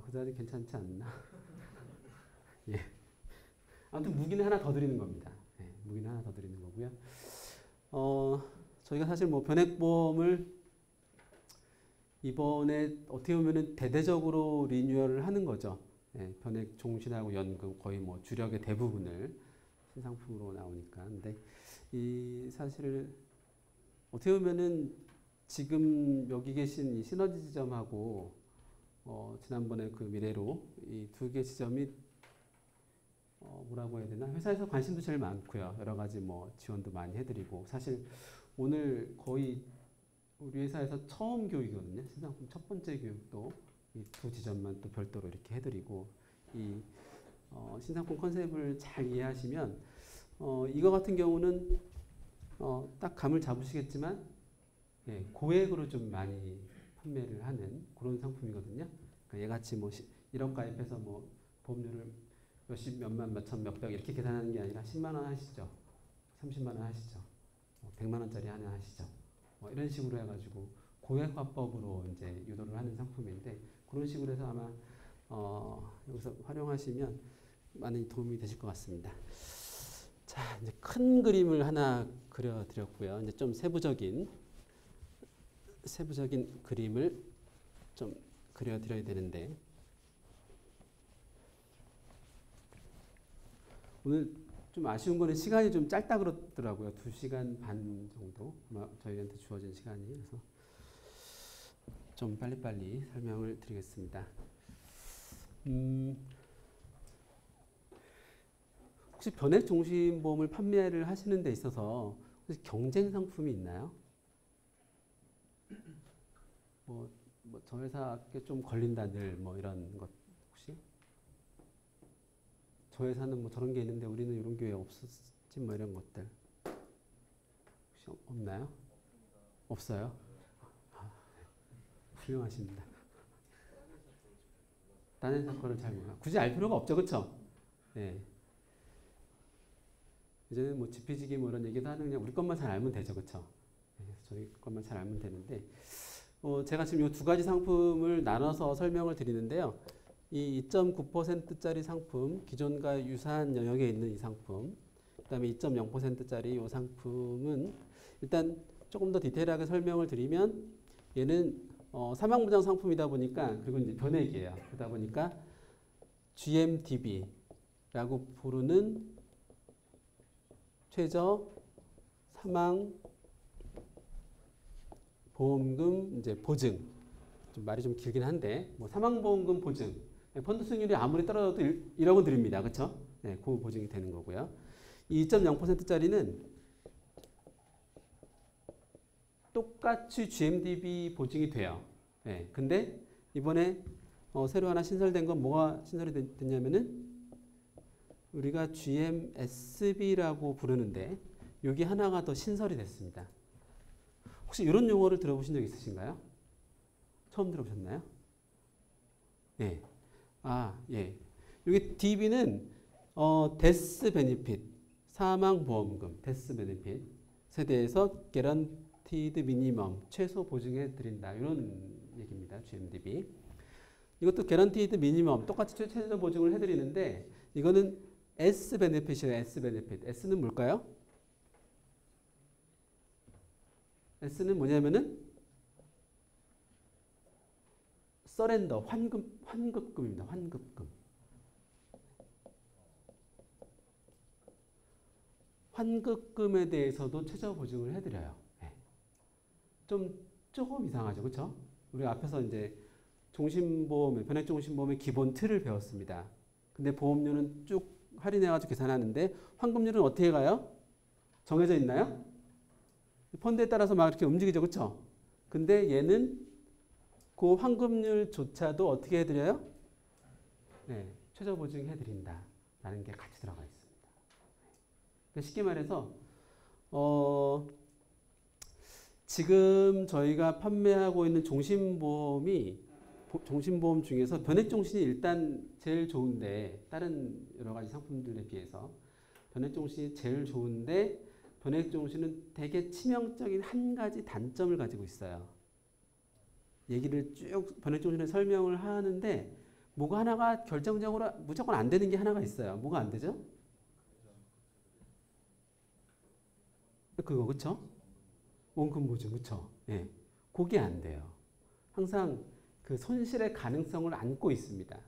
그다지 괜찮지 않나? 예. 아무튼 무기는 하나 더 드리는 겁니다. 예, 무기는 하나 더 드리는 거고요. 저희가 사실 뭐 변액보험을 이번에 어떻게 보면은 대대적으로 리뉴얼을 하는 거죠. 예, 변액 종신하고 연금 거의 뭐 주력의 대부분을 신상품으로 나오니까. 근데 이 사실 어떻게 보면은 지금 여기 계신 이 시너지 지점하고 지난번에 그 미래로 이 두 개 지점이 뭐라고 해야 되나? 회사에서 관심도 제일 많고요. 여러 가지 뭐 지원도 많이 해드리고 사실 오늘 거의 우리 회사에서 처음 교육이거든요. 신상품 첫 번째 교육도 이 두 지점만 또 별도로 이렇게 해드리고 이 신상품 컨셉을 잘 이해하시면 이거 같은 경우는 딱 감을 잡으시겠지만 예, 고액으로 좀 많이 판매를 하는 그런 상품이거든요. 그러니까 얘같이 뭐 1억 가입해서 뭐 보험료를 몇십, 몇만, 몇천, 몇백 이렇게 계산하는 게 아니라 10만 원 하시죠. 30만 원 하시죠. 100만 원짜리 하나 하시죠. 이런 식으로 해가지고 고액 화법으로 이제 유도를 하는 상품인데 그런 식으로 해서 아마 여기서 활용하시면 많이 도움이 되실 것 같습니다. 자, 이제 큰 그림을 하나 그려드렸고요. 이제 좀 세부적인 그림을 좀 그려드려야 되는데 오늘 좀 아쉬운 거는 시간이 좀 짧다 그러더라고요. 2시간 반 정도 저희한테 주어진 시간이. 그래서 좀 빨리빨리 설명을 드리겠습니다. 혹시 변액종신보험을 판매를 하시는 데 있어서 혹시 경쟁 상품이 있나요? 저 회사께 좀 걸린다 늘 뭐 이런 것 혹시? 저 회사는 뭐 저런 게 있는데 우리는 이런 게 왜 없었지 뭐 이런 것들 혹시 없나요? 없어요? 훌륭하십니다. 다른 사건을 잘 몰라. 굳이 알 필요가 없죠, 그렇죠? 네. 이제는 뭐 지피지기 뭐 이런 얘기도 하는 그냥 우리 것만 잘 알면 되죠, 그렇죠? 네, 저희 것만 잘 알면 되는데 제가 지금 이 두 가지 상품을 나눠서 설명을 드리는데요. 이 2.9%짜리 상품, 기존과 유사한 영역에 있는 이 상품, 그 다음에 2.0%짜리 이 상품은 일단 조금 더 디테일하게 설명을 드리면 얘는 사망보장 상품이다 보니까 그리고 이제 변액이에요. 그러다 보니까 GMDB라고 부르는 최저 사망 보험금 이제 보증 좀 말이 좀 길긴 한데 뭐 사망보험금 보증 펀드 수익률이 아무리 떨어져도 1억은 드립니다. 그렇죠? 네, 그 보증이 되는 거고요. 이 2.0%짜리는 똑같이 GMDB 보증이 돼요. 네, 근데 이번에 새로 하나 신설된 건 뭐가 신설이 됐냐면은 우리가 GMSB라고 부르는데 여기 하나가 더 신설이 됐습니다. 혹시 이런 용어를 들어보신 적 있으신가요? 처음 들어보셨나요? 네. 예. 여기 DB는 데스 베니핏, 사망보험금, 데스 베니핏에 대해서 개런티드 미니멈, 최소 보증해 드린다. 이런 얘기입니다. GMDB. 이것도 개런티드 미니멈, 똑같이 최소 보증을 해드리는데 이거는 S 베네핏이에요. S 베네핏. S는 뭘까요? S는 뭐냐면은 서렌더, 환급금입니다. 환급금. 환급금에 대해서도 최저 보증을 해드려요. 네. 조금 이상하죠, 그렇죠? 우리 앞에서 이제 종신보험, 변액종신보험의 기본 틀을 배웠습니다. 근데 보험료는 쭉 할인해가지고 계산하는데 환급률은 어떻게 가요? 정해져 있나요? 펀드에 따라서 막 이렇게 움직이죠, 그렇죠? 근데 얘는 그 환급률조차도 어떻게 해드려요? 네, 최저 보증해드린다 라는 게 같이 들어가 있습니다. 그러니까 쉽게 말해서 지금 저희가 판매하고 있는 종신보험 중에서 변액종신이 일단 제일 좋은데 다른 여러 가지 상품들에 비해서 변액종신이 제일 좋은데 변액종신은 되게 치명적인 한 가지 단점을 가지고 있어요. 얘기를 쭉 변액종신에 설명을 하는데 뭐가 하나가 결정적으로 무조건 안 되는 게 하나가 있어요. 뭐가 안 되죠? 그거 그쵸? 원금 보증 그쵸? 예, 그게 안 돼요. 항상 그 손실의 가능성을 안고 있습니다.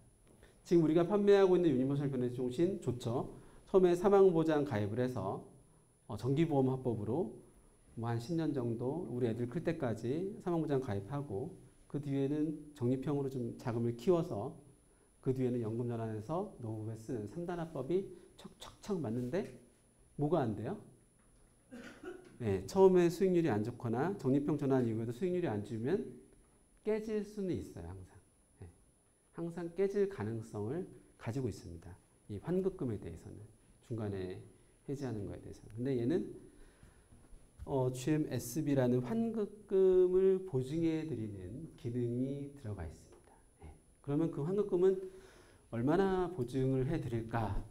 지금 우리가 판매하고 있는 유니버설 변액종신 좋죠. 처음에 사망보장 가입을 해서 정기보험 합법으로 뭐 한 10년 정도 우리 애들 클 때까지 사망보장 가입하고 그 뒤에는 적립형으로 좀 자금을 키워서 그 뒤에는 연금전환해서 노후에 쓰는 3단합법이 척척척 맞는데 뭐가 안 돼요? 네, 처음에 수익률이 안 좋거나 적립형 전환 이후에도 수익률이 안 좋으면 깨질 수는 있어요. 항상. 네, 항상 깨질 가능성을 가지고 있습니다. 이 환급금에 대해서는 중간에 해지하는 거에 대해서는. 근데 얘는 GMSB라는 환급금을 보증해 드리는 기능이 들어가 있습니다. 네, 그러면 그 환급금은 얼마나 보증을 해 드릴까가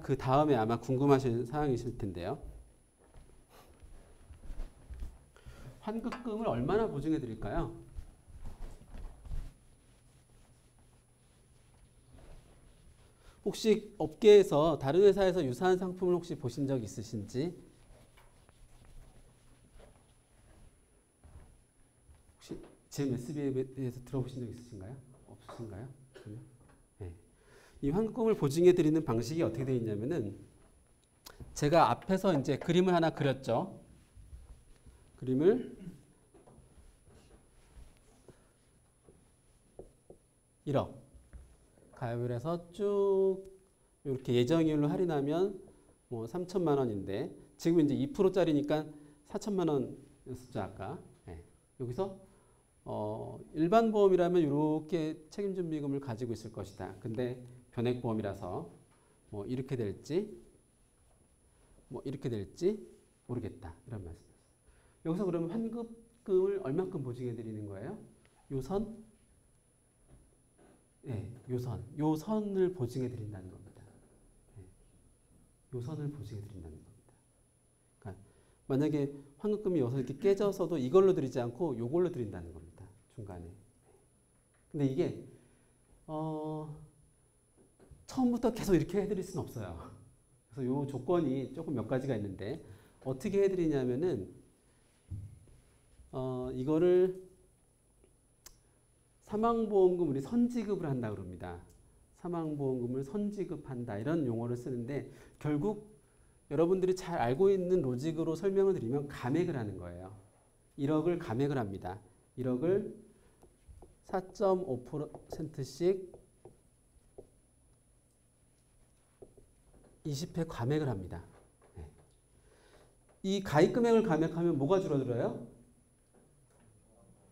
그 다음에 아마 궁금하신 사항이실 텐데요. 환급금을 얼마나 보증해 드릴까요? 혹시 업계에서 다른 회사에서 유사한 상품을 혹시 보신 적 있으신지? 혹시 GMSB에 대해서 들어보신 적 있으신가요? 없으신가요? 네. 이 환급금을 보증해 드리는 방식이 어떻게 되어 있냐면은 제가 앞에서 이제 그림을 하나 그렸죠. 그림을 1억 가입을 해서 쭉 이렇게 예정이율로 할인하면 뭐 3천만 원인데 지금 이제 2%짜리니까 4천만 원이었었죠 아까. 네. 여기서 일반 보험이라면 이렇게 책임준비금을 가지고 있을 것이다. 근데 변액보험이라서 뭐 이렇게 될지 뭐 이렇게 될지 모르겠다 이런 말씀. 여기서 그러면 환급금을 얼마큼 보증해 드리는 거예요? 요선? 네, 요선을 보증해 드린다는 겁니다. 네, 요선을 보증해 드린다는 겁니다. 그러니까 만약에 환급금이 여기서 이렇게 깨져서도 이걸로 드리지 않고 요걸로 드린다는 겁니다. 중간에. 근데 이게 처음부터 계속 이렇게 해드릴 수는 없어요. 그래서 요 조건이 조금 몇 가지가 있는데 어떻게 해드리냐면은 이거를 사망보험금 우리 선지급을 한다 그럽니다. 사망보험금을 선지급한다 이런 용어를 쓰는데 결국 여러분들이 잘 알고 있는 로직으로 설명을 드리면 감액을 하는 거예요. 1억을 감액을 합니다. 1억을 4.5%씩 20회 감액을 합니다. 네. 이 가입금액을 감액하면 뭐가 줄어들어요?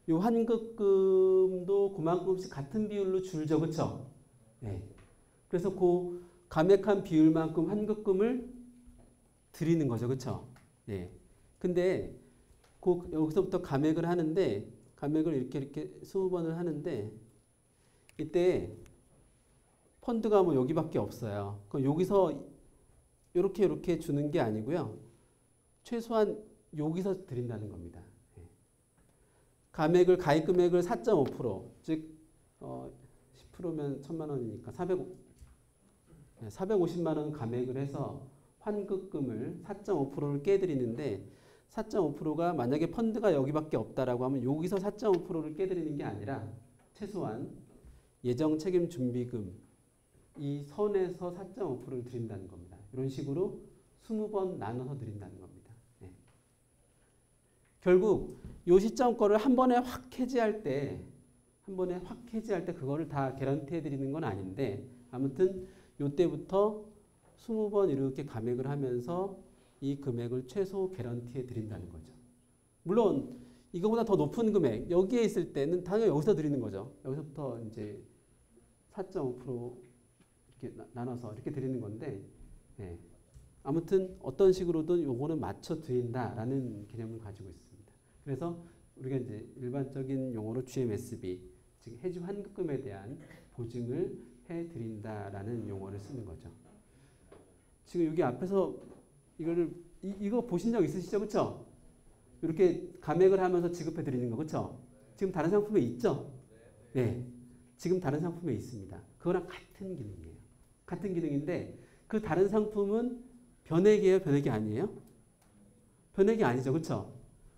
이 환급금도 그만큼씩 같은 비율로 줄죠. 그렇죠? 네. 그래서 그 감액한 비율만큼 환급금을 드리는 거죠. 그렇죠? 네. 근데 여기서부터 감액을 하는데 감액을 이렇게 20번을 하는데 이때 펀드가 뭐 여기밖에 없어요. 그럼 여기서 이렇게 주는 게 아니고요. 최소한 여기서 드린다는 겁니다. 가입금액을 4.5% 즉 10%면 1,000만 원이니까 450만 원 감액을 해서 환급금을 4.5%를 깨드리는데 4.5%가 만약에 펀드가 여기밖에 없다라고 하면 여기서 4.5%를 깨드리는 게 아니라 최소한 예정 책임 준비금 이 선에서 4.5%를 드린다는 겁니다. 이런 식으로 20번 나눠서 드린다는 겁니다. 네. 결국 요 시점 거를 한 번에 확 해지할 때 그거를 다 개런티 해드리는 건 아닌데 아무튼 요때부터 20번 이렇게 감액을 하면서 이 금액을 최소 개런티해 드린다는 거죠. 물론 이거보다 더 높은 금액 여기에 있을 때는 당연히 여기서 드리는 거죠. 여기서부터 이제 4.5% 이렇게 나눠서 이렇게 드리는 건데 네. 아무튼 어떤 식으로든 요거는 맞춰 드린다라는 개념을 가지고 있습니다. 그래서 우리가 이제 일반적인 용어로 GMSB 즉 해지 환급금에 대한 보증을 해 드린다라는 용어를 쓰는 거죠. 지금 여기 앞에서 이거 보신 적 있으시죠? 그쵸? 이렇게 감액을 하면서 지급해 드리는 거. 그쵸? 지금 다른 상품에 있죠? 네. 지금 다른 상품에 있습니다. 그거랑 같은 기능이에요. 같은 기능인데 그 다른 상품은 변액이에요? 변액이 아니에요? 변액이 아니죠. 그쵸?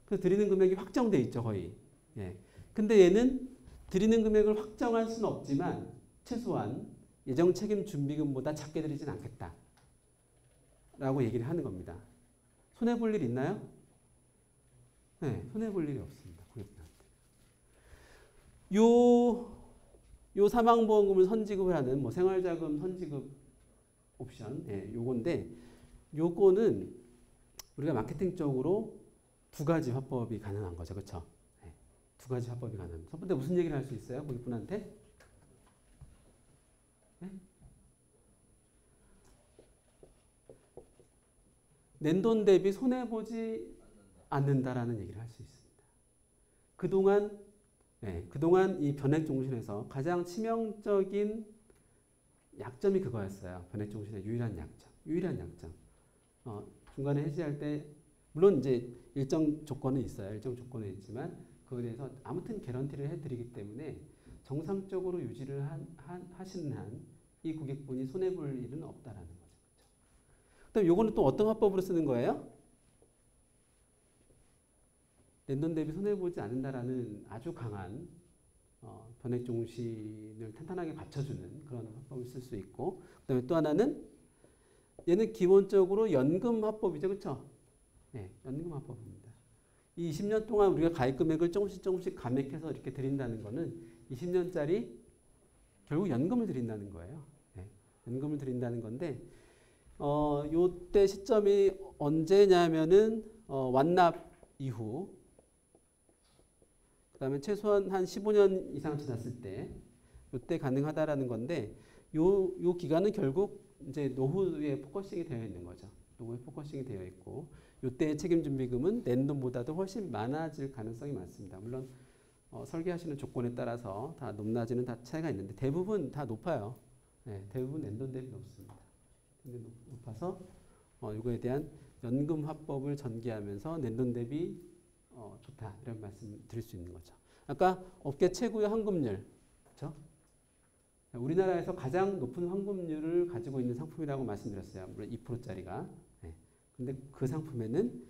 그래서 드리는 금액이 확정돼 있죠. 거의. 예. 근데 얘는 드리는 금액을 확정할 수는 없지만 최소한 예정 책임 준비금보다 작게 드리진 않겠다. 라고 얘기를 하는 겁니다. 손해볼 일 있나요? 네. 손해볼 일이 없습니다. 고객들한테. 요 사망보험금을 선지급을 하는 뭐 생활자금 선지급 옵션, 예, 요건데 요거는 우리가 마케팅적으로 두 가지 화법이 가능한 거죠. 그렇죠? 네. 두 가지 화법이 가능합니다. 첫 번째 무슨 얘기를 할 수 있어요? 고객분한테? 네? 낸 돈 대비 손해보지 않는다라는 얘기를 할 수 있습니다. 그동안 이 변액종신에서 가장 치명적인 약점이 그거였어요. 변액종신의 유일한 약점. 중간에 해지할 때 물론 이제 일정 조건은 있어요. 일정 조건은 있지만 그거에 대해서 아무튼 개런티를 해드리기 때문에 정상적으로 유지를 하시는 한 이 고객분이 손해볼 일은 없다라는 거죠. 그렇죠? 그다음 요거는 또 어떤 화법으로 쓰는 거예요? 낸 돈 대비 손해보지 않는다라는 아주 강한 변액종신을 탄탄하게 받쳐주는 그런 화법을 쓸 수 있고 그다음에 또 하나는 얘는 기본적으로 연금 화법이죠. 그렇죠? 네, 연금 화법입니다. 이 20년 동안 우리가 가입 금액을 조금씩 감액해서 이렇게 드린다는 거는 20년짜리 결국 연금을 드린다는 거예요. 네, 연금을 드린다는 건데 요때 시점이 언제냐면은 완납 이후 그다음에 최소한 한 15년 이상 지났을 때 요때 가능하다라는 건데 요 기간은 결국 이제 노후에 포커싱이 되어 있는 거죠. 노후에 포커싱이 되어 있고 요때의 책임 준비금은 낸 돈보다도 훨씬 많아질 가능성이 많습니다. 물론 설계하시는 조건에 따라서 다 높낮이는 다 차이가 있는데 대부분 다 높아요. 네, 대부분 낸 돈 대비 높습니다. 높아서 이거에 대한 연금 화법을 전개하면서 낸 돈 대비 좋다 이런 말씀 드릴 수 있는 거죠. 아까 업계 최고의 환급률, 그렇죠? 우리나라에서 가장 높은 환급률을 가지고 있는 상품이라고 말씀드렸어요. 물론 2%짜리가. 네. 근데 그 상품에는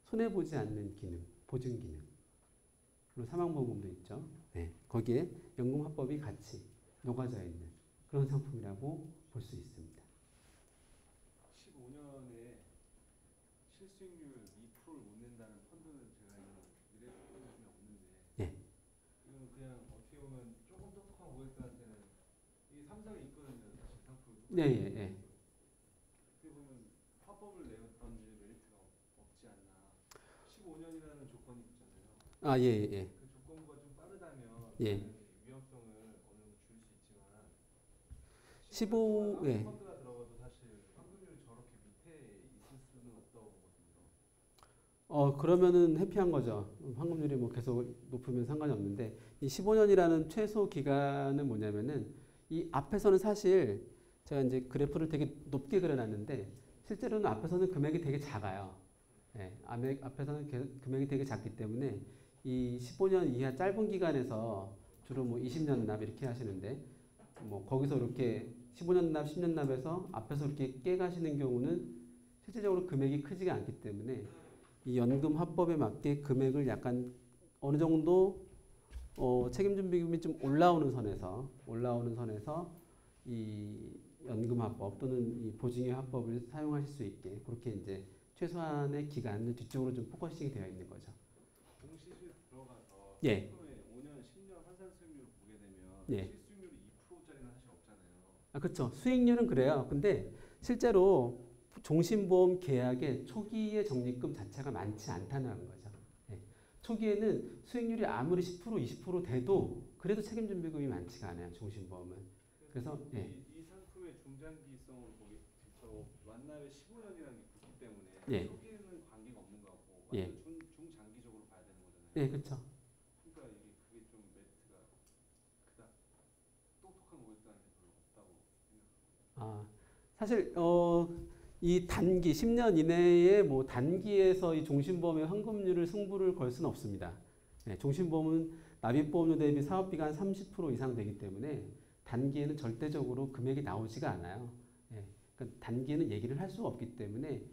손해보지 않는 기능, 보증 기능, 그리고 사망보험도 있죠. 네. 거기에 연금 화법이 같이 녹아져 있는 그런 상품이라고 볼 수 있습니다. 15년에 실수익률 2%를 못 낸다는 펀드는 제가 미래 펀드 중에 없는데 예. 이건 그냥 어떻게 보면 조금 똑똑한 고객들한테는 이 삼성이 있거든요. 사실 상품이. 예. 어떻게 보면 화법을 내었던지 메리트가 없지 않나. 15년이라는 조건이 있잖아요. 아, 예. 그 조건부가 좀 빠르다면 예. 위험성을 어느 정도 줄 수 있지만 15, 예. 펀드가 들어가도 사실 환급률이 저렇게 밑에 있을 수는 없다고 보거든요. 그러면은 해피한 거죠. 환급률이 뭐 계속 높으면 상관이 없는데 이 15년이라는 최소 기간은 뭐냐면은 이 앞에서는 사실 제가 이제 그래프를 되게 높게 그려놨는데 실제로는 앞에서는 금액이 되게 작아요. 예, 앞에서는 금액이 되게 작기 때문에 이 15년 이하 짧은 기간에서 주로 뭐 20년 납 이렇게 하시는데 뭐 거기서 이렇게 15년 납, 10년 납에서 앞에서 이렇게 깨가시는 경우는 실질적으로 금액이 크지가 않기 때문에 이 연금 화법에 맞게 금액을 약간 어느 정도 책임준비금이 좀 올라오는 선에서 이 연금 화법 또는 이 보증의 화법을 사용하실 수 있게 그렇게 이제 최소한의 기간을 뒤쪽으로 좀 포커싱이 되어 있는 거죠. 공시지에 들어가서 예. 처음에 5년, 10년 환산 수익률을 보게 되면 예. 실수익률이 2%짜리는 사실 없잖아요. 아, 그렇죠. 수익률은 그래요. 근데 실제로 종신보험 계약의 초기의 적립금 자체가 많지 않다는 거죠. 예. 초기에는 수익률이 아무리 10%, 20% 돼도 그래도 책임준비금이 많지가 않아요. 종신보험은. 그래서 이 상품의 중장기성으로 보기 완납의 15년이라는 게 굳기 때문에 예. 초기에는 관계가 없는 것 같고 예. 중장기적으로 봐야 되는 거잖아요. 예, 그렇죠. 그러니까 그게 좀 메리트가 그닥 똑똑한 고객들한테 별로 없다고 생각합니다. 아, 사실 이 단기 10년 이내에 뭐 단기에서 이 종신보험의 환급률을 승부를 걸 수는 없습니다. 네, 종신보험은 납입보험료 대비 사업비가 한 30% 이상 되기 때문에 단기에는 절대적으로 금액이 나오지가 않아요. 네, 그러니까 단기에는 얘기를 할 수가 없기 때문에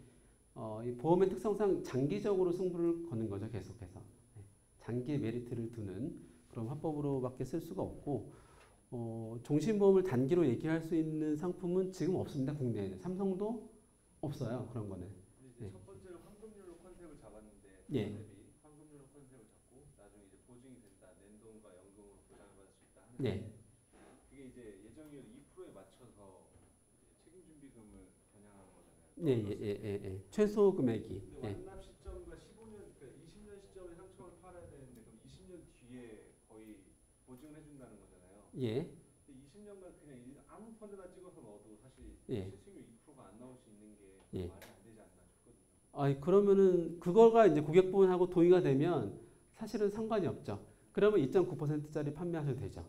이 보험의 특성상 장기적으로 승부를 거는 거죠. 계속해서. 네, 장기의 메리트를 두는 그런 화법으로밖에 쓸 수가 없고 종신보험을 단기로 얘기할 수 있는 상품은 지금 없습니다. 국내에는. 삼성도 없어요. 그런 거는. 이제 첫 번째로 환급률로 컨셉을 잡았는데 예. 대비 환급률로 컨셉을 잡고 나중에 이제 보증이 된다. 낸돈과 연금으로 보장을 받을 수 있다 하는데 예. 그게 이제 예정률 2%에 맞춰서 책임준비금을 겨냥하는 거잖아요. 예. 최소 금액이. 근데 완납 시점과 15년, 그러니까 20년 시점에 상품을 팔아야 되는데 그럼 20년 뒤에 거의 보증을 해준다는 거잖아요. 예. 근데 20년간 그냥 아무 펀드나 찍어서 넣어도 사실 예. 실수율 2%가 안 나올 수 있는 게 예. 말이 안 되지 않나 싶거든요. 그러면은 그거가 이제 고객 부분하고 동의가 되면 사실은 상관이 없죠. 그러면 2.9%짜리 판매하셔도 되죠.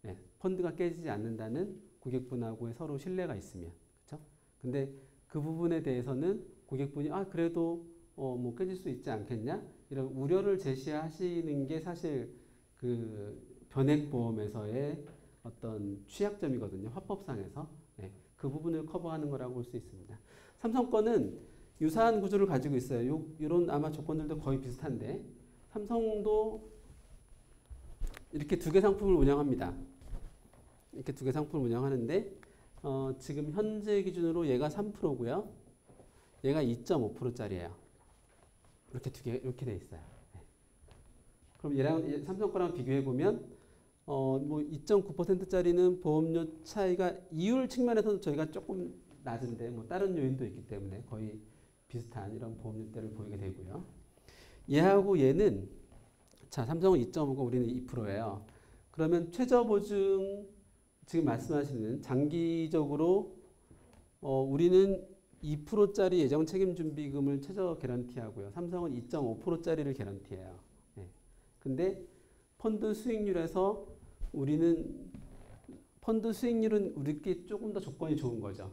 예. 펀드가 깨지지 않는다는 고객분하고의 서로 신뢰가 있으면. 그렇죠? 근데 그 부분에 대해서는 고객분이 그래도 뭐 깨질 수 있지 않겠냐? 이런 우려를 제시하시는 게 사실 그 변액보험에서의 어떤 취약점이거든요. 화법상에서. 네, 그 부분을 커버하는 거라고 볼 수 있습니다. 삼성 거는 유사한 구조를 가지고 있어요. 이런 아마 조건들도 거의 비슷한데 삼성도 이렇게 두 개 상품을 운영합니다. 이렇게 두 개 상품을 운영하는데 지금 현재 기준으로 얘가 3%고요. 얘가 2.5%짜리예요. 이렇게 두 개 이렇게 돼 있어요. 네. 그럼 얘랑 삼성 거랑 비교해 보면 뭐 2.9%짜리는 보험료 차이가 이율 측면에서는 저희가 조금 낮은데 뭐 다른 요인도 있기 때문에 거의 비슷한 이런 보험료대를 보이게 되고요. 얘하고 얘는 자 삼성은 2.5고 우리는 2%예요. 그러면 최저 보증 지금 말씀하시는 장기적으로 우리는 2%짜리 예정 책임 준비금을 최저 개런티하고요. 삼성은 2.5%짜리를 개런티해요. 네. 근데 펀드 수익률에서 우리는 펀드 수익률은 우리께 조금 더 조건이 좋은 거죠.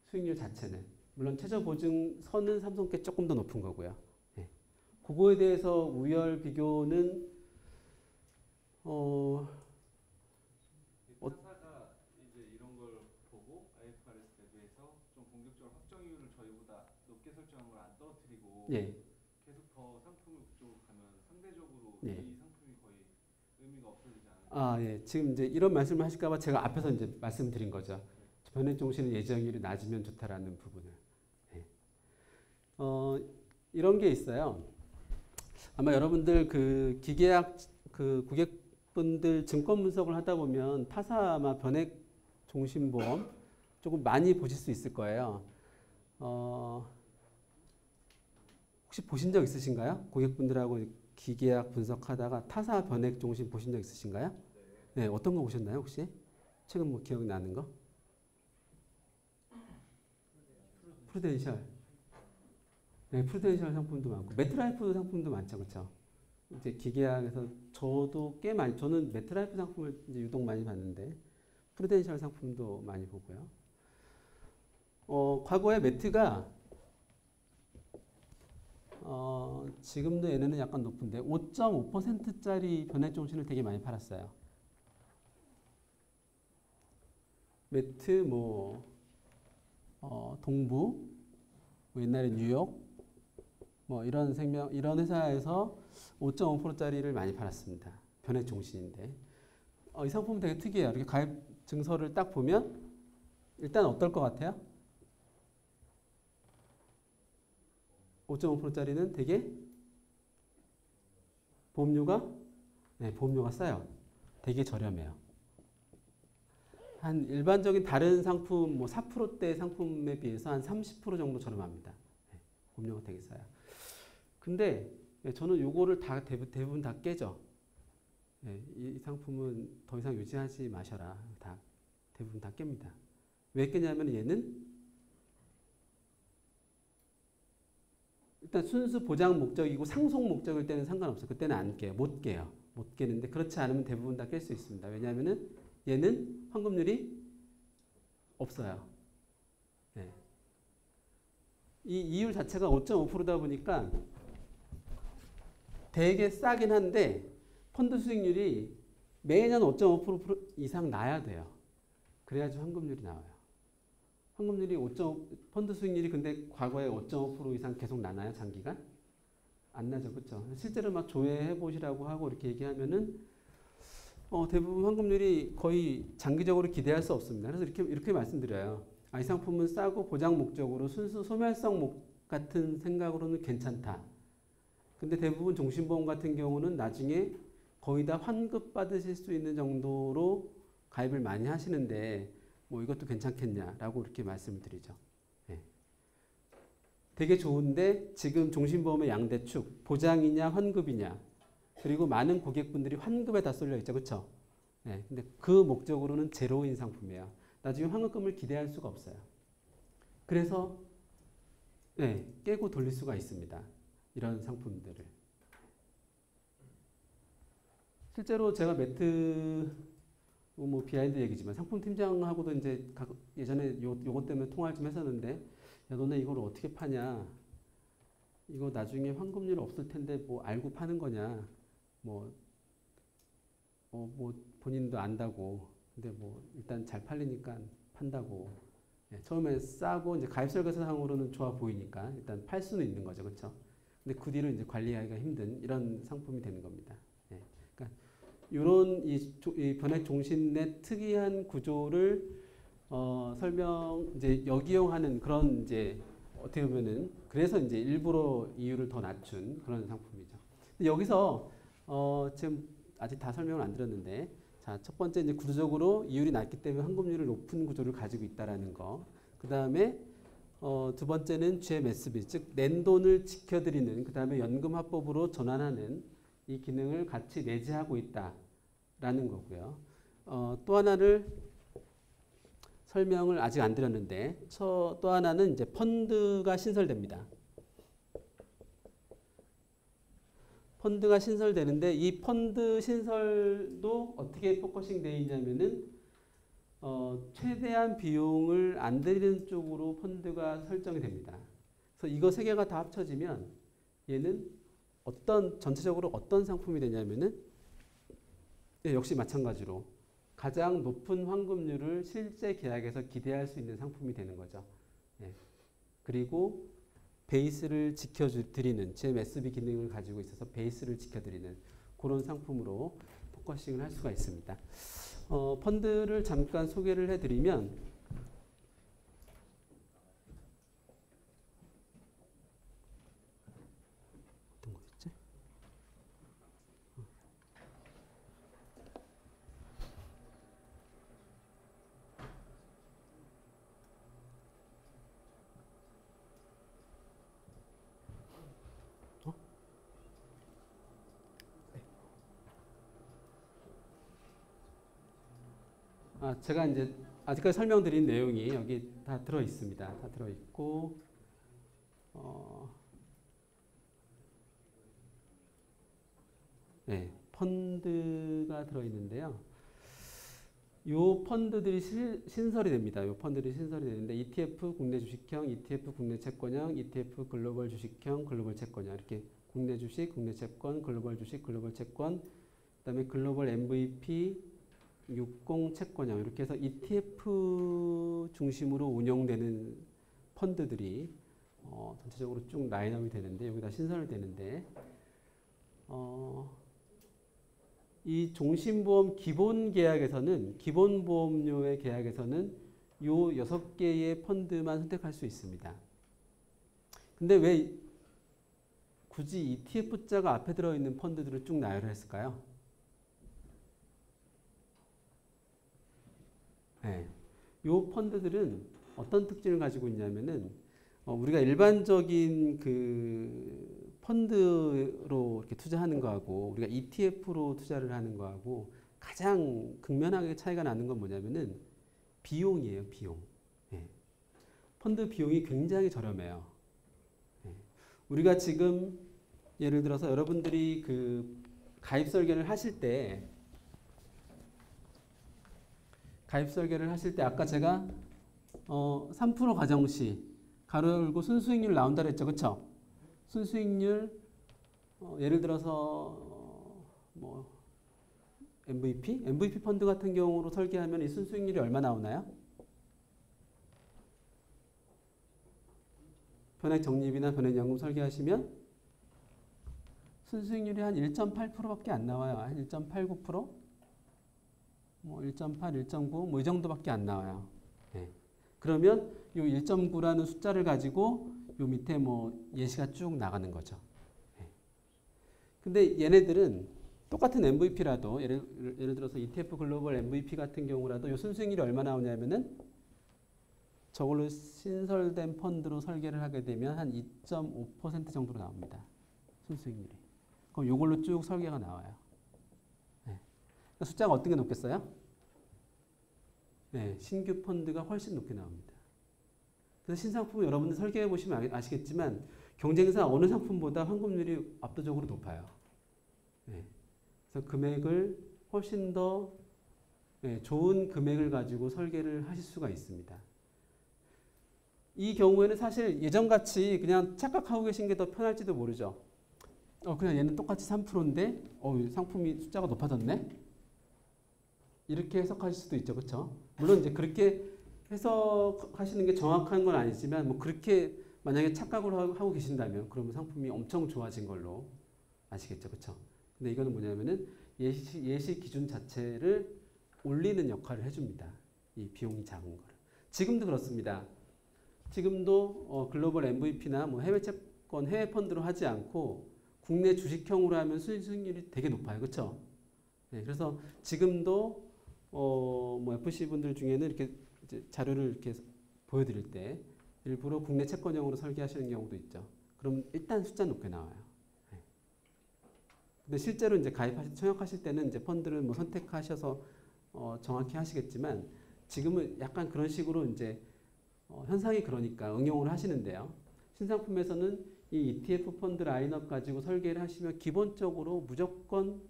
수익률 자체는. 물론 최저 보증 선은 삼성께 조금 더 높은 거고요. 네. 그거에 대해서 우열 비교는 타사가 이제 이런 걸 보고 IFRS 대비해서 좀 공격적으로 확정 이율을 저희보다 높게 설정한 걸 안 떨어뜨리고 예. 계속 더 상품을 그쪽으로 가면 상대적으로 예. 이 상품이 거의 의미가 없어지지 않을까. 예. 지금 이제 이런 말씀을 하실까봐 제가 앞에서 이제 말씀드린 거죠. 변액 종신의 예정률이 낮으면 좋다라는 부분을. 네. 이런 게 있어요. 아마 여러분들 그 기계약 그 고객분들 증권 분석을 하다 보면 타사 아마 변액 종신보험 조금 많이 보실 수 있을 거예요. 혹시 보신 적 있으신가요? 고객분들하고 기계약 분석하다가 타사 변액 종신 보신 적 있으신가요? 네, 어떤 거 보셨나요, 혹시? 최근 뭐 기억나는 거? 프루덴셜. 네, 프루덴셜 상품도 많고, 매트라이프 상품도 많죠, 그렇죠? 이제 기계약에서 저도 꽤 많이, 저는 매트라이프 상품을 이제 유독 많이 봤는데, 프루덴셜 상품도 많이 보고요. 과거에 매트가 지금도 얘네는 약간 높은데 5.5%짜리 변액 종신을 되게 많이 팔았어요. 매트 뭐 동부 뭐 옛날에 뉴욕 뭐 이런 이런 회사에서 5.5%짜리를 많이 팔았습니다. 변액 종신인데 이 상품은 되게 특이해요. 이렇게 가입 증서를 딱 보면 일단 어떨 것 같아요? 5.5%짜리는 되게 보험료가 싸요. 되게 저렴해요. 한 일반적인 다른 상품 뭐 4%대 상품에 비해서 한 30% 정도 저렴합니다. 네, 보험료가 되게 싸요. 근데 저는 요거를 다 대부분 다 깨죠. 네, 이 상품은 더 이상 유지하지 마셔라. 대부분 다 깹니다. 왜 깨냐면 얘는 일단 순수 보장 목적이고 상속 목적일 때는 상관없어요. 그때는 안 깨요. 못 깨요. 못 깨는데 그렇지 않으면 대부분 다 깰 수 있습니다. 왜냐하면은 얘는 환급률이 없어요. 네. 이 이율 자체가 5.5%다 보니까 되게 싸긴 한데 펀드 수익률이 매년 5.5% 이상 나야 돼요. 그래야지 환급률이 나와요. 환급률이 5.5, 펀드 수익률이 근데 과거에 5.5% 이상 계속 나나요? 장기간? 안 나죠. 그렇죠? 실제로 막 조회해 보시라고 하고 이렇게 얘기하면은 대부분 환급률이 거의 장기적으로 기대할 수 없습니다. 그래서 이렇게 말씀드려요. 이 상품은 싸고 보장 목적으로 순수 소멸성 같은 생각으로는 괜찮다. 근데 대부분 종신보험 같은 경우는 나중에 거의 다 환급 받으실 수 있는 정도로 가입을 많이 하시는데 뭐 이것도 괜찮겠냐라고 이렇게 말씀을 드리죠. 네. 되게 좋은데 지금 종신보험의 양대축 보장이냐 환급이냐 그리고 많은 고객분들이 환급에 다 쏠려 있죠. 그렇죠? 네. 근데 그 목적으로는 제로인 상품이에요. 나중에 환급금을 기대할 수가 없어요. 그래서 네, 깨고 돌릴 수가 있습니다. 이런 상품들을. 실제로 제가 매트 뭐 비하인드 얘기지만 상품팀장하고도 이제 예전에 요것 때문에 통화를 좀 했었는데 야 너네 이걸 어떻게 파냐 이거 나중에 환급률 없을 텐데 뭐 알고 파는 거냐 뭐 본인도 안다고 근데 뭐 일단 잘 팔리니까 판다고 처음에 싸고 이제 가입설계사상으로는 좋아 보이니까 일단 팔 수는 있는 거죠. 그렇죠? 근데 그 뒤로 이제 관리하기가 힘든 이런 상품이 되는 겁니다. 그러니까 이런 이 변액 종신의 특이한 구조를 이제 역이용하는 그런 이제 어떻게 보면은 그래서 이제 일부러 이율을 더 낮춘 그런 상품이죠. 여기서 지금 아직 다 설명을 안 드렸는데 자, 첫 번째 이제 구조적으로 이율이 낮기 때문에 환급률이 높은 구조를 가지고 있다라는 거. 그 다음에 두 번째는 GMSB, 즉 낸 돈을 지켜드리는 그 다음에 연금화법으로 전환하는 이 기능을 같이 내재하고 있다라는 거고요. 또 하나를 설명을 아직 안 드렸는데 또 하나는 이제 펀드가 신설됩니다. 펀드가 신설되는데 이 펀드 신설도 어떻게 포커싱 되어 있냐면은 최대한 비용을 안 들이는 쪽으로 펀드가 설정이 됩니다. 그래서 이거 세 개가 다 합쳐지면 얘는 전체적으로 어떤 상품이 되냐면은 역시 마찬가지로 가장 높은 환급률을 실제 계약에서 기대할 수 있는 상품이 되는 거죠. 그리고 베이스를 지켜드리는 GMSB 기능을 가지고 있어서 베이스를 지켜드리는 그런 상품으로 포커싱을 할 수가 있습니다. 펀드를 잠깐 소개를 해드리면 어떤 거였지? 제가 이제 아직까지 설명드린 내용이 여기 다 들어 있습니다. 다 들어 있고, 펀드가 들어 있는데요. 요 펀드들이 신설이 됩니다. 요 펀드들이 신설이 되는데 ETF 국내 주식형, ETF 국내 채권형, ETF 글로벌 주식형, 글로벌 채권형 이렇게 국내 주식, 국내 채권, 글로벌 주식, 글로벌 채권, 그다음에 글로벌 MVP 60 채권형 이렇게 해서 ETF 중심으로 운영되는 펀드들이 전체적으로 쭉 라인업이 되는데 여기다 신설이 되는데 이 종신보험 기본 계약에서는 기본 보험료의 계약에서는 요 6개의 펀드만 선택할 수 있습니다. 근데 왜 굳이 ETF자가 앞에 들어있는 펀드들을 쭉 나열을 했을까요? 요 펀드들은 어떤 특징을 가지고 있냐면은 우리가 일반적인 그 펀드로 이렇게 투자하는 거하고 우리가 ETF로 투자를 하는 거하고 가장 극명하게 차이가 나는 건 뭐냐면은 비용이에요, 비용. 펀드 비용이 굉장히 저렴해요. 우리가 지금 예를 들어서 여러분들이 그 가입 설계를 하실 때 아까 제가 3% 가정시 가로 열고 순수익률 나온다 그랬죠. 그쵸? 순수익률 예를 들어서 뭐 MVP 펀드 같은 경우로 설계하면 이 순수익률이 얼마 나오나요? 변액 적립이나 변액 연금 설계하시면 순수익률이 한 1.8%밖에 안 나와요. 한 1.89%? 뭐 1.8, 1.9, 뭐 이 정도밖에 안 나와요. 네. 그러면 이 1.9라는 숫자를 가지고 요 밑에 뭐 예시가 쭉 나가는 거죠. 네. 근데 얘네들은 똑같은 MVP라도 예를 들어서 ETF 글로벌 MVP 같은 경우라도 요 순수익률이 얼마 나오냐면은 저걸로 신설된 펀드로 설계를 하게 되면 한 2.5% 정도로 나옵니다. 순수익률이. 그럼 요걸로 쭉 설계가 나와요. 네. 숫자가 어떤 게 높겠어요? 네, 신규 펀드가 훨씬 높게 나옵니다. 그래서 신상품을 여러분들 설계해 보시면 아시겠지만 경쟁사 어느 상품보다 환급률이 압도적으로 높아요. 네. 그래서 금액을 훨씬 더 좋은 금액을 가지고 설계를 하실 수가 있습니다. 이 경우에는 사실 예전같이 그냥 착각하고 계신 게 더 편할지도 모르죠. 그냥 얘는 똑같이 3%인데 상품이 숫자가 높아졌네? 이렇게 해석하실 수도 있죠. 그렇죠? 물론 이제 그렇게 해석하시는 게 정확한 건 아니지만 뭐 그렇게 만약에 착각을 하고 계신다면 그러면 상품이 엄청 좋아진 걸로 아시겠죠. 그렇죠? 근데 이거는 뭐냐면은 예시 기준 자체를 올리는 역할을 해줍니다. 이 비용이 작은 거를. 지금도 그렇습니다. 지금도 글로벌 MVP나 뭐 해외 채권, 해외 펀드로 하지 않고 국내 주식형으로 하면 수익률이 되게 높아요. 그렇죠? 네, 그래서 지금도 뭐 FC 분들 중에는 이렇게 이제 자료를 이렇게 보여드릴 때 일부러 국내 채권형으로 설계하시는 경우도 있죠. 그럼 일단 숫자 높게 나와요. 네. 근데 실제로 이제 청약하실 때는 이제 펀드를 뭐 선택하셔서 정확히 하시겠지만 지금은 약간 그런 식으로 이제 현상이 그러니까 응용을 하시는데요. 신상품에서는 이 ETF 펀드 라인업 가지고 설계를 하시면 기본적으로 무조건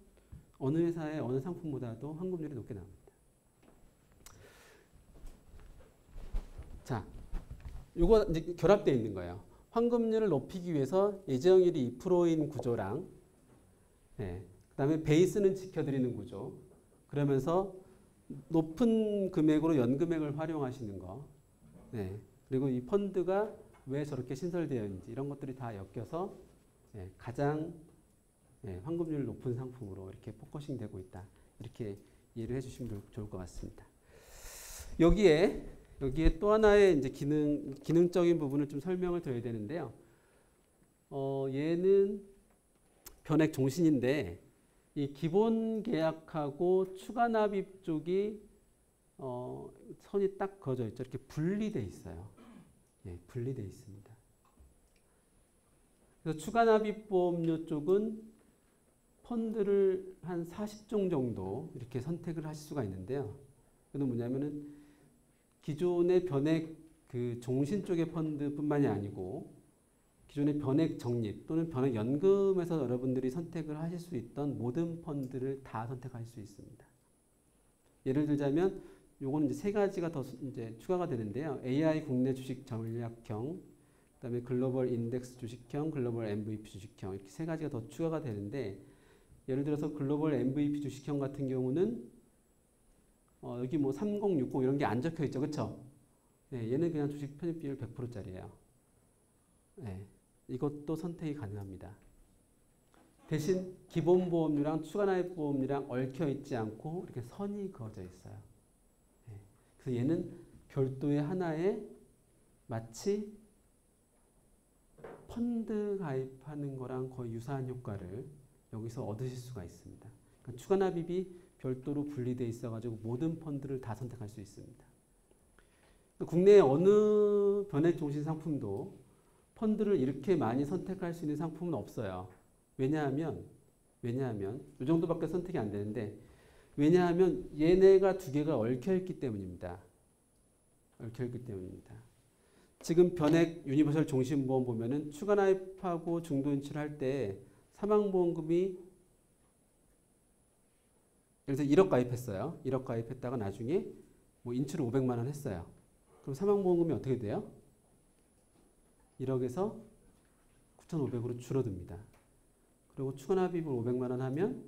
어느 회사의 어느 상품보다도 환급률이 높게 나옵니다. 자, 요거 이제 결합되어 있는 거예요. 환급률을 높이기 위해서 예정일이 2%인 구조랑 그다음에 베이스는 지켜드리는 구조. 그러면서 높은 금액으로 연금액을 활용하시는 거. 그리고 이 펀드가 왜 저렇게 신설되어 있는지 이런 것들이 다 엮여서 가장 환급률 높은 상품으로 이렇게 포커싱 되고 있다. 이렇게 이해를 해주시면 좋을 것 같습니다. 여기에 또 하나의 이제 기능적인 부분을 좀 설명을 드려야 되는데요. 얘는 변액 종신인데 이 기본 계약하고 추가 납입 쪽이 선이 딱 그어져 있죠. 이렇게 분리돼 있어요. 분리돼 있습니다. 그래서 추가 납입 보험료 쪽은 펀드를 한 40종 정도 이렇게 선택을 하실 수가 있는데요. 그건 뭐냐면은 기존의 변액 그 종신 쪽의 펀드뿐만이 아니고 기존의 변액 적립 또는 변액 연금에서 여러분들이 선택을 하실 수 있던 모든 펀드를 다 선택할 수 있습니다. 예를 들자면 요거는 이제 세 가지가 더 이제 추가가 되는데요. AI 국내 주식 전략형, 그다음에 글로벌 인덱스 주식형, 글로벌 MVP 주식형 이렇게 세 가지가 더 추가가 되는데 예를 들어서 글로벌 MVP 주식형 같은 경우는 여기 뭐 30, 60 이런 게 안 적혀 있죠, 그렇죠? 얘는 그냥 주식 편입 비율 100%짜리예요. 이것도 선택이 가능합니다. 대신 기본 보험료랑 추가 납입 보험료랑 얽혀 있지 않고 이렇게 선이 그어져 있어요. 그래서 얘는 별도의 하나의 마치 펀드 가입하는 거랑 거의 유사한 효과를 여기서 얻으실 수가 있습니다. 그러니까 추가 납입이 별도로 분리되어 있어가지고 모든 펀드를 다 선택할 수 있습니다. 국내 어느 변액 종신 상품도 펀드를 이렇게 많이 선택할 수 있는 상품은 없어요. 왜냐하면 이 정도밖에 선택이 안 되는데 왜냐하면 얘네가 두 개가 얽혀있기 때문입니다. 얽혀있기 때문입니다. 지금 변액 유니버설 종신보험 보면은 추가 납입하고 중도 인출할 때 사망보험금이 예를 들어서 1억 가입했어요. 1억 가입했다가 나중에 뭐 인출을 500만 원 했어요. 그럼 사망보험금이 어떻게 돼요? 1억에서 9,500으로 줄어듭니다. 그리고 추가 납입을 500만 원 하면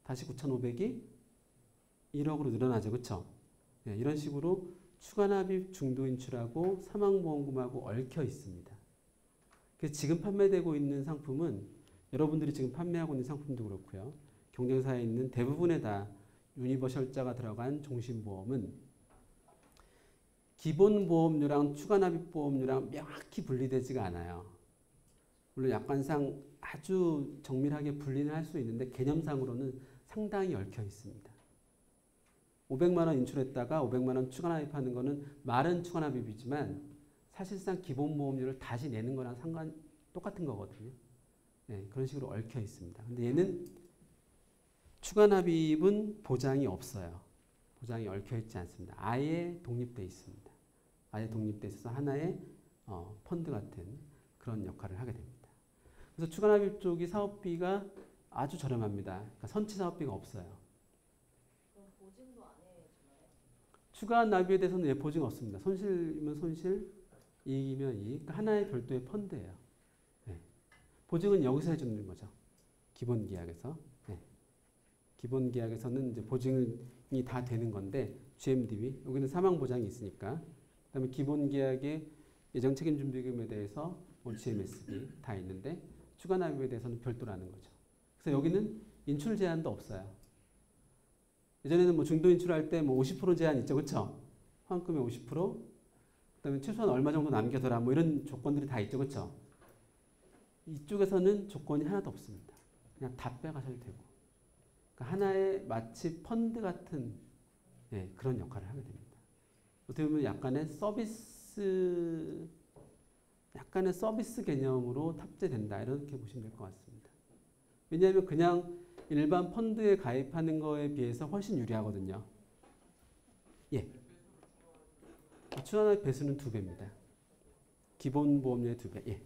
다시 9,500이 1억으로 늘어나죠. 그렇죠? 네, 이런 식으로 추가 납입 중도 인출하고 사망보험금하고 얽혀 있습니다. 그래서 지금 판매되고 있는 상품은 여러분들이 지금 판매하고 있는 상품도 그렇고요. 경쟁사에 있는 대부분의 다 유니버셜자가 들어간 종신보험은 기본 보험료랑 추가 납입 보험료랑 명확히 분리되지가 않아요. 물론 약관상 아주 정밀하게 분리는 할 수 있는데 개념상으로는 상당히 얽혀 있습니다. 500만 원 인출했다가 500만 원 추가 납입하는 거는 말은 추가 납입이지만 사실상 기본 보험료를 다시 내는 거랑 똑같은 거거든요. 네, 그런 식으로 얽혀 있습니다. 근데 얘는 추가 납입은 보장이 없어요. 보장이 얽혀 있지 않습니다. 아예 독립돼 있습니다. 아예 독립돼 있어서 하나의 펀드 같은 그런 역할을 하게 됩니다. 그래서 추가 납입 쪽이 사업비가 아주 저렴합니다. 그러니까 선치 사업비가 없어요. 그럼 보증도 안 해주나요? 추가 납입에 대해서는 보증 없습니다. 손실이면 손실, 이익이면 이익. 그러니까 하나의 별도의 펀드예요. 네. 보증은 여기서 해주는 거죠. 기본 계약에서. 네. 기본 계약에서는 이제 보증이 다 되는 건데 GMDB 여기는 사망 보장이 있으니까. 그다음에 기본 계약의 예정 책임 준비금에 대해서 GMSB 다 있는데 추가 납입에 대해서는 별도라는 거죠. 그래서 여기는 인출 제한도 없어요. 예전에는 뭐 중도 인출할 때 뭐 50% 제한 있죠, 그렇죠? 환급의 50%, 그다음에 최소한 얼마 정도 남겨둬라, 뭐 이런 조건들이 다 있죠, 그렇죠? 이쪽에서는 조건이 하나도 없습니다. 그냥 다 빼가셔도 되고, 그러니까 하나의 마치 펀드 같은 그런 역할을 하게 됩니다. 어떻게 보면 약간의 서비스 개념으로 탑재된다 이렇게 보시면 될 것 같습니다. 왜냐하면 그냥 일반 펀드에 가입하는 거에 비해서 훨씬 유리하거든요. 예. 추가 납입 배수는 2배입니다. 기본 보험료의 2배. 예.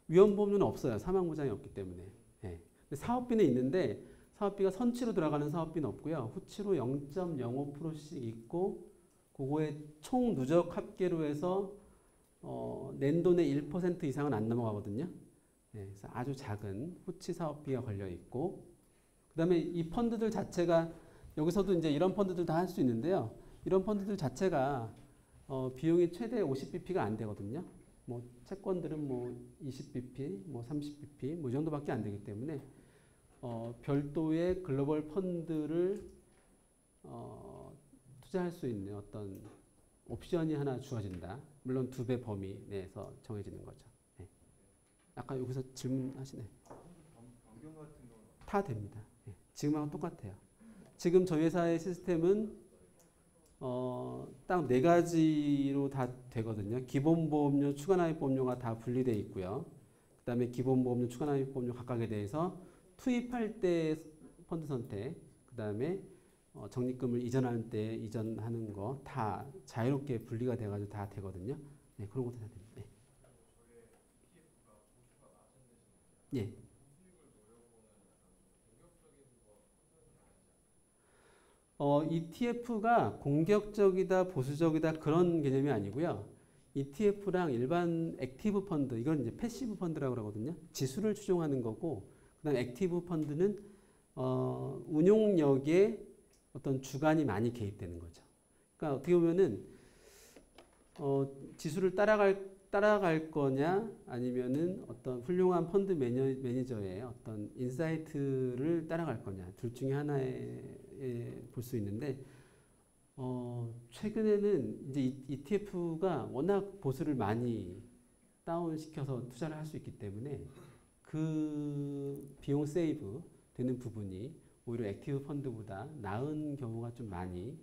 위험보험료는 없어요. 사망보장이 없기 때문에. 예. 사업비는 있는데 사업비가 선치로 들어가는 사업비는 없고요. 후치로 0.05%씩 있고 그거의 총 누적 합계로 해서 낸 돈의 1% 이상은 안 넘어가거든요. 네, 그래서 아주 작은 후치 사업비가 걸려 있고, 그다음에 이 펀드들 자체가 여기서도 이제 이런 펀드들 다 할 수 있는데요. 이런 펀드들 자체가 비용이 최대 50bp가 안 되거든요. 뭐 채권들은 뭐 20bp, 뭐 30bp, 뭐 이 정도밖에 안 되기 때문에 별도의 글로벌 펀드를 투자할 수 있는 어떤 옵션이 하나 주어진다. 물론 2배 범위 내에서 정해지는 거죠. 네. 아까 여기서 질문하시네. 변경 같은 경우는 다 됩니다. 네. 지금하고 똑같아요. 지금 저희 회사의 시스템은 딱 4가지로 다 되거든요. 기본보험료, 추가납입보험료가 다 분리되어 있고요. 그 다음에 기본보험료, 추가납입보험료 각각에 대해서 투입할 때 펀드 선택, 그 다음에 적립금을 이전할 때 이전하는 거 다 자유롭게 분리가 돼가지고 다 되거든요. 네, 그런 것도 다 됩니다. 네. 예. ETF가 공격적이다, 보수적이다 그런 개념이 아니고요. ETF랑 일반 액티브 펀드, 이건 이제 패시브 펀드라고 그러거든요. 지수를 추종하는 거고, 그다음 액티브 펀드는 운용력에 어떤 주관이 많이 개입되는 거죠. 그러니까 어떻게 보면은 지수를 따라갈 거냐, 아니면은 어떤 훌륭한 펀드 매니저의 어떤 인사이트를 따라갈 거냐, 둘 중에 하나에 볼 수 있는데, 최근에는 이제 ETF가 워낙 보수를 많이 다운시켜서 투자를 할 수 있기 때문에 그 비용 세이브 되는 부분이 오히려 액티브 펀드보다 나은 경우가 좀 많이,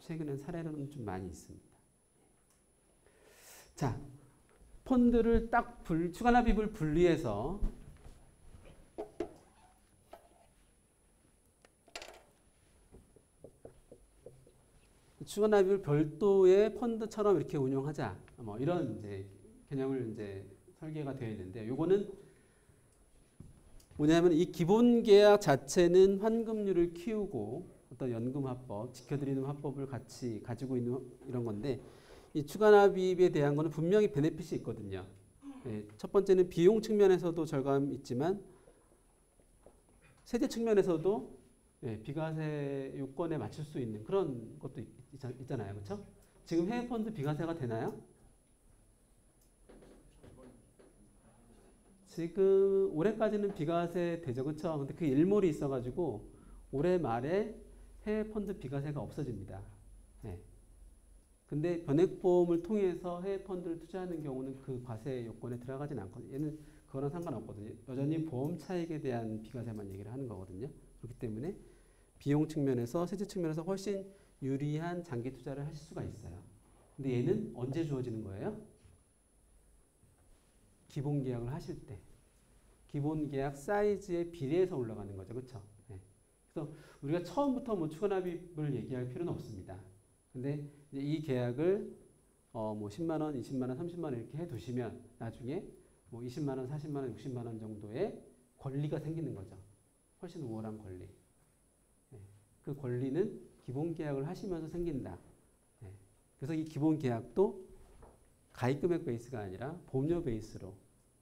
최근엔 사례로는 좀 많이 있습니다. 자, 펀드를 딱 추가 납입을 분리해서 추가 납입을 별도의 펀드처럼 이렇게 운용하자, 뭐 이런 이제 개념을 이제 설계가 되어 있는데, 요거는 뭐냐면 이 기본 계약 자체는 환급률을 키우고 어떤 연금 화법, 지켜드리는 화법을 같이 가지고 있는 이런 건데 이 추가납입에 대한 거는 분명히 베네핏이 있거든요. 예, 첫 번째는 비용 측면에서도 절감이 있지만 세제 측면에서도 예, 비과세 요건에 맞출 수 있는 그런 것도 있잖아요. 그렇죠? 지금 해외 펀드 비과세가 되나요? 지금 올해까지는 비과세 되죠. 그렇죠? 근데 그 일몰이 있어가지고 올해 말에 해외 펀드 비과세가 없어집니다. 예. 근데 변액보험을 통해서 해외 펀드를 투자하는 경우는 그 과세 요건에 들어가진 않거든요. 얘는 그거랑 상관없거든요. 여전히 보험 차익에 대한 비과세만 얘기를 하는 거거든요. 그렇기 때문에 비용 측면에서 세제 측면에서 훨씬 유리한 장기 투자를 하실 수가 있어요. 근데 얘는 언제 주어지는 거예요? 기본 계약을 하실 때. 기본 계약 사이즈에 비례해서 올라가는 거죠. 그렇죠? 네. 그래서 우리가 처음부터 뭐 추가납입을 얘기할 필요는 없습니다. 근데 이제 이 계약을 뭐 10만 원, 20만 원, 30만 원 이렇게 해 두시면 나중에 뭐 20만 원, 40만 원, 60만 원 정도의 권리가 생기는 거죠. 훨씬 우월한 권리. 네. 그 권리는 기본 계약을 하시면서 생긴다. 네. 그래서 이 기본 계약도 가입 금액 베이스가 아니라 보험료 베이스로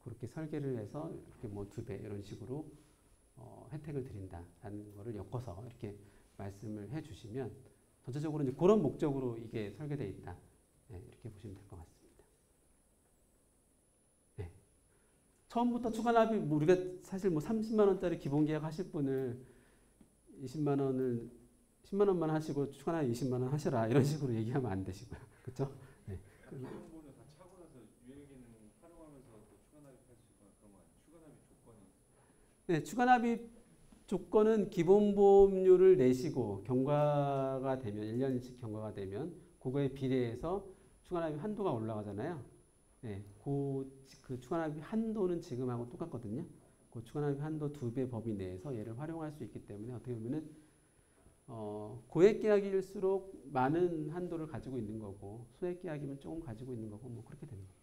그렇게 설계를 해서 이렇게 뭐 2배 이런 식으로 혜택을 드린다라는 거를 엮어서 이렇게 말씀을 해주시면 전체적으로 이제 그런 목적으로 이게 설계되어 있다. 네, 이렇게 보시면 될 것 같습니다. 네. 처음부터 추가납입 뭐 우리가 사실 뭐 30만 원짜리 기본 계약 하실 분을 20만 원을 10만 원만 하시고 추가납입 20만 원 하셔라 이런 식으로 얘기하면 안 되시고요. 그렇죠? 네. 비용보험료 다 차고 나서 유예 기능 활용하면서 또 추가납입할 수 있거나 그런 거 아니에요? 추가납입 조건이. 네, 추가납입 조건은 기본보험료를 내시고 경과가 되면 1년씩 경과가 되면 그거에 비례해서 추가납입 한도가 올라가잖아요. 네, 그 추가납입 한도는 지금하고 똑같거든요. 그 추가납입 한도 2배 범위 내에서 얘를 활용할 수 있기 때문에 어떻게 보면은 고액 계약일수록 많은 한도를 가지고 있는 거고 소액 계약이면 조금 가지고 있는 거고 뭐 그렇게 되는 거예요.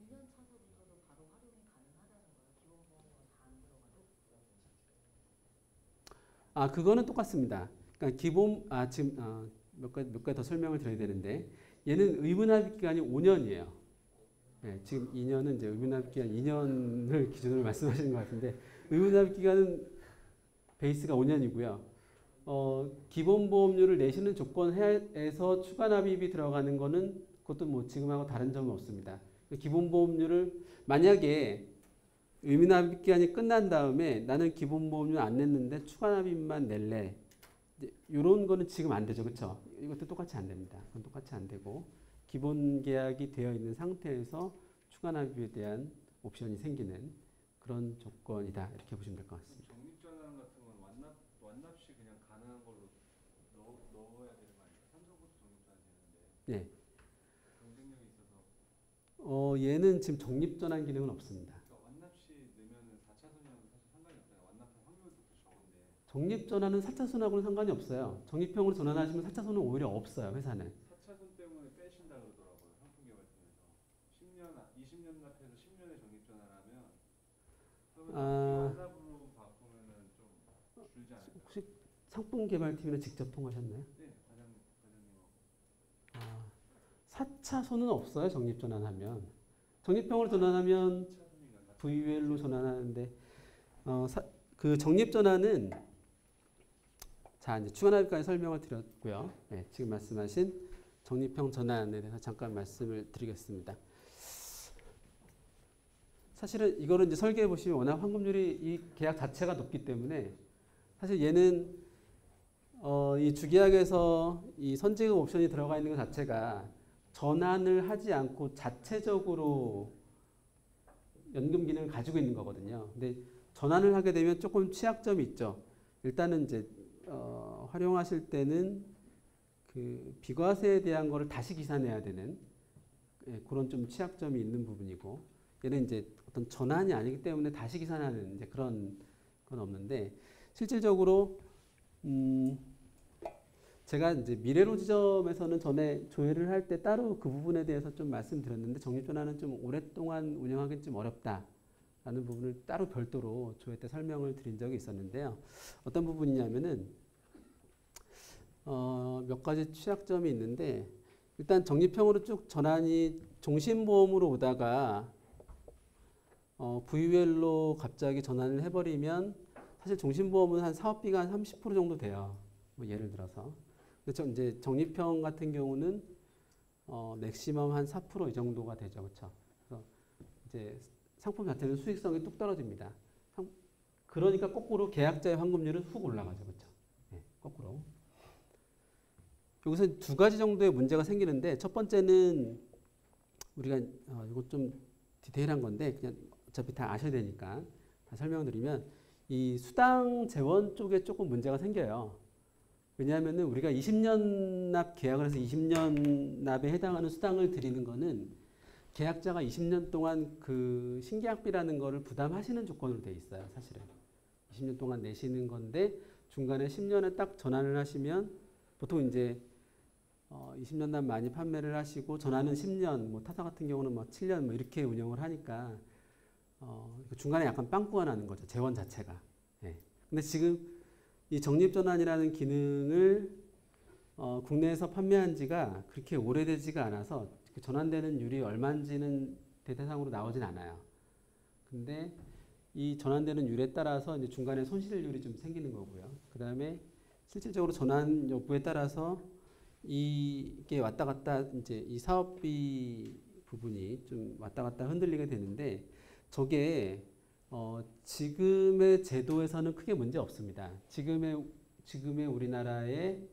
그럼 1년 차서부터도 바로 활용이 가능하다는 거예요? 기본보험료가 다 안 들어가도? 아, 그거는 똑같습니다. 그러니까 지금 몇 가지 더 설명을 드려야 되는데 얘는 의무납입 기간이 5년이에요. 네, 지금 2년은 이제 의무납입 기간 2년을 기준으로 말씀하시는 것 같은데 의무납입 기간은 베이스가 5년이고요. 기본보험료를 내시는 조건 하에서 추가 납입이 들어가는 거는 그것도 뭐 지금하고 다른 점은 없습니다. 기본보험료를 만약에 의무납입 기간이 끝난 다음에 나는 기본보험료 안 냈는데 추가 납입만 낼래. 이런 거는 지금 안 되죠. 그렇죠? 이것도 똑같이 안 됩니다. 그건 똑같이 안 되고 기본 계약이 되어 있는 상태에서 추가 납입에 대한 옵션이 생기는 그런 조건이다. 이렇게 보시면 될 것 같습니다. 적립전환 같은 건 완납 시 그냥 가능한 걸로 넣어야 되는 거 아니에요? 삼성부터 적립전환 되는데. 네. 경쟁력이 있어서. 얘는 지금 적립전환 기능은 없습니다. 그러니까 완납 시 내면은 4차선이라도 사실 상관이 없잖아요. 완납할 확률도 더 적은데. 적립전환은 4차선하고는 상관이 없어요. 적립형으로 전환하시면 4차선은 오히려 없어요. 회사는. 4차선 때문에 빼신다 그러더라고요. 상품개발팀에서 20년 납해서 10년에 적립전환하면 그러면 완납으로 바꾸면은 좀 줄지 않을까요? 혹시 상품개발팀이랑 직접 통하셨나요? 네, 과장님하고. 4차선은 없어요. 적립전환하면. 적립형으로 전환하면 VUL로 전환하는데 그 적립전환은 자 이제 추가납입까지 설명을 드렸고요. 네, 지금 말씀하신 적립형 전환에 대해서 잠깐 말씀을 드리겠습니다. 사실은 이거를 이제 설계해 보시면 워낙 환급률이 이 계약 자체가 높기 때문에 사실 얘는 이 주계약에서 이 선지급 옵션이 들어가 있는 것 자체가 전환을 하지 않고 자체적으로 연금 기능을 가지고 있는 거거든요. 근데 전환을 하게 되면 조금 취약점이 있죠. 일단은 이제 활용하실 때는 그 비과세에 대한 거를 다시 계산해야 되는 그런 좀 취약점이 있는 부분이고 얘는 이제 어떤 전환이 아니기 때문에 다시 계산하는 이제 그런 건 없는데 실질적으로 제가 이제 미래로 지점에서는 전에 조회를 할 때 따로 그 부분에 대해서 좀 말씀드렸는데 적립전환은 좀 오랫동안 운영하기는 좀 어렵다라는 부분을 따로 별도로 조회 때 설명을 드린 적이 있었는데요. 어떤 부분이냐면은 몇 가지 취약점이 있는데 일단 적립형으로 쭉 전환이 종신보험으로 오다가 VUL로 갑자기 전환을 해버리면 사실 종신보험은 한 사업비가 한 30% 정도 돼요. 뭐 예를 들어서. 근데 이제 적립형 같은 경우는 맥시멈 한 4% 이 정도가 되죠. 그렇죠? 그래서 이제 상품 자체는 수익성이 뚝 떨어집니다. 그러니까 거꾸로 계약자의 환급률은 훅 올라가죠. 그렇죠? 네, 거꾸로. 여기서 두 가지 정도의 문제가 생기는데 첫 번째는 우리가 이거 좀 디테일한 건데 그냥 어차피 다 아셔야 되니까 다 설명드리면 이 수당 재원 쪽에 조금 문제가 생겨요. 왜냐하면 우리가 20년 납 계약을 해서 20년 납에 해당하는 수당을 드리는 거는 계약자가 20년 동안 그 신계약비라는 거를 부담하시는 조건으로 돼 있어요. 사실은 20년 동안 내시는 건데 중간에 10년에 딱 전환을 하시면 보통 이제 20년 납 많이 판매를 하시고 전환은 10년, 뭐 타사 같은 경우는 뭐 7년 뭐 이렇게 운영을 하니까 중간에 약간 빵꾸가 나는 거죠. 재원 자체가. 예. 근데 지금 이 적립전환이라는 기능을 국내에서 판매한 지가 그렇게 오래되지가 않아서 전환되는 율이 얼마인지는 대대상으로 나오진 않아요. 근데 이 전환되는 율에 따라서 이제 중간에 손실률이 좀 생기는 거고요. 그 다음에 실질적으로 전환 여부에 따라서 이게 왔다 갔다 이제 이 사업비 부분이 좀 왔다 갔다 흔들리게 되는데 저게 지금의 제도에서는 크게 문제 없습니다. 지금의 우리나라의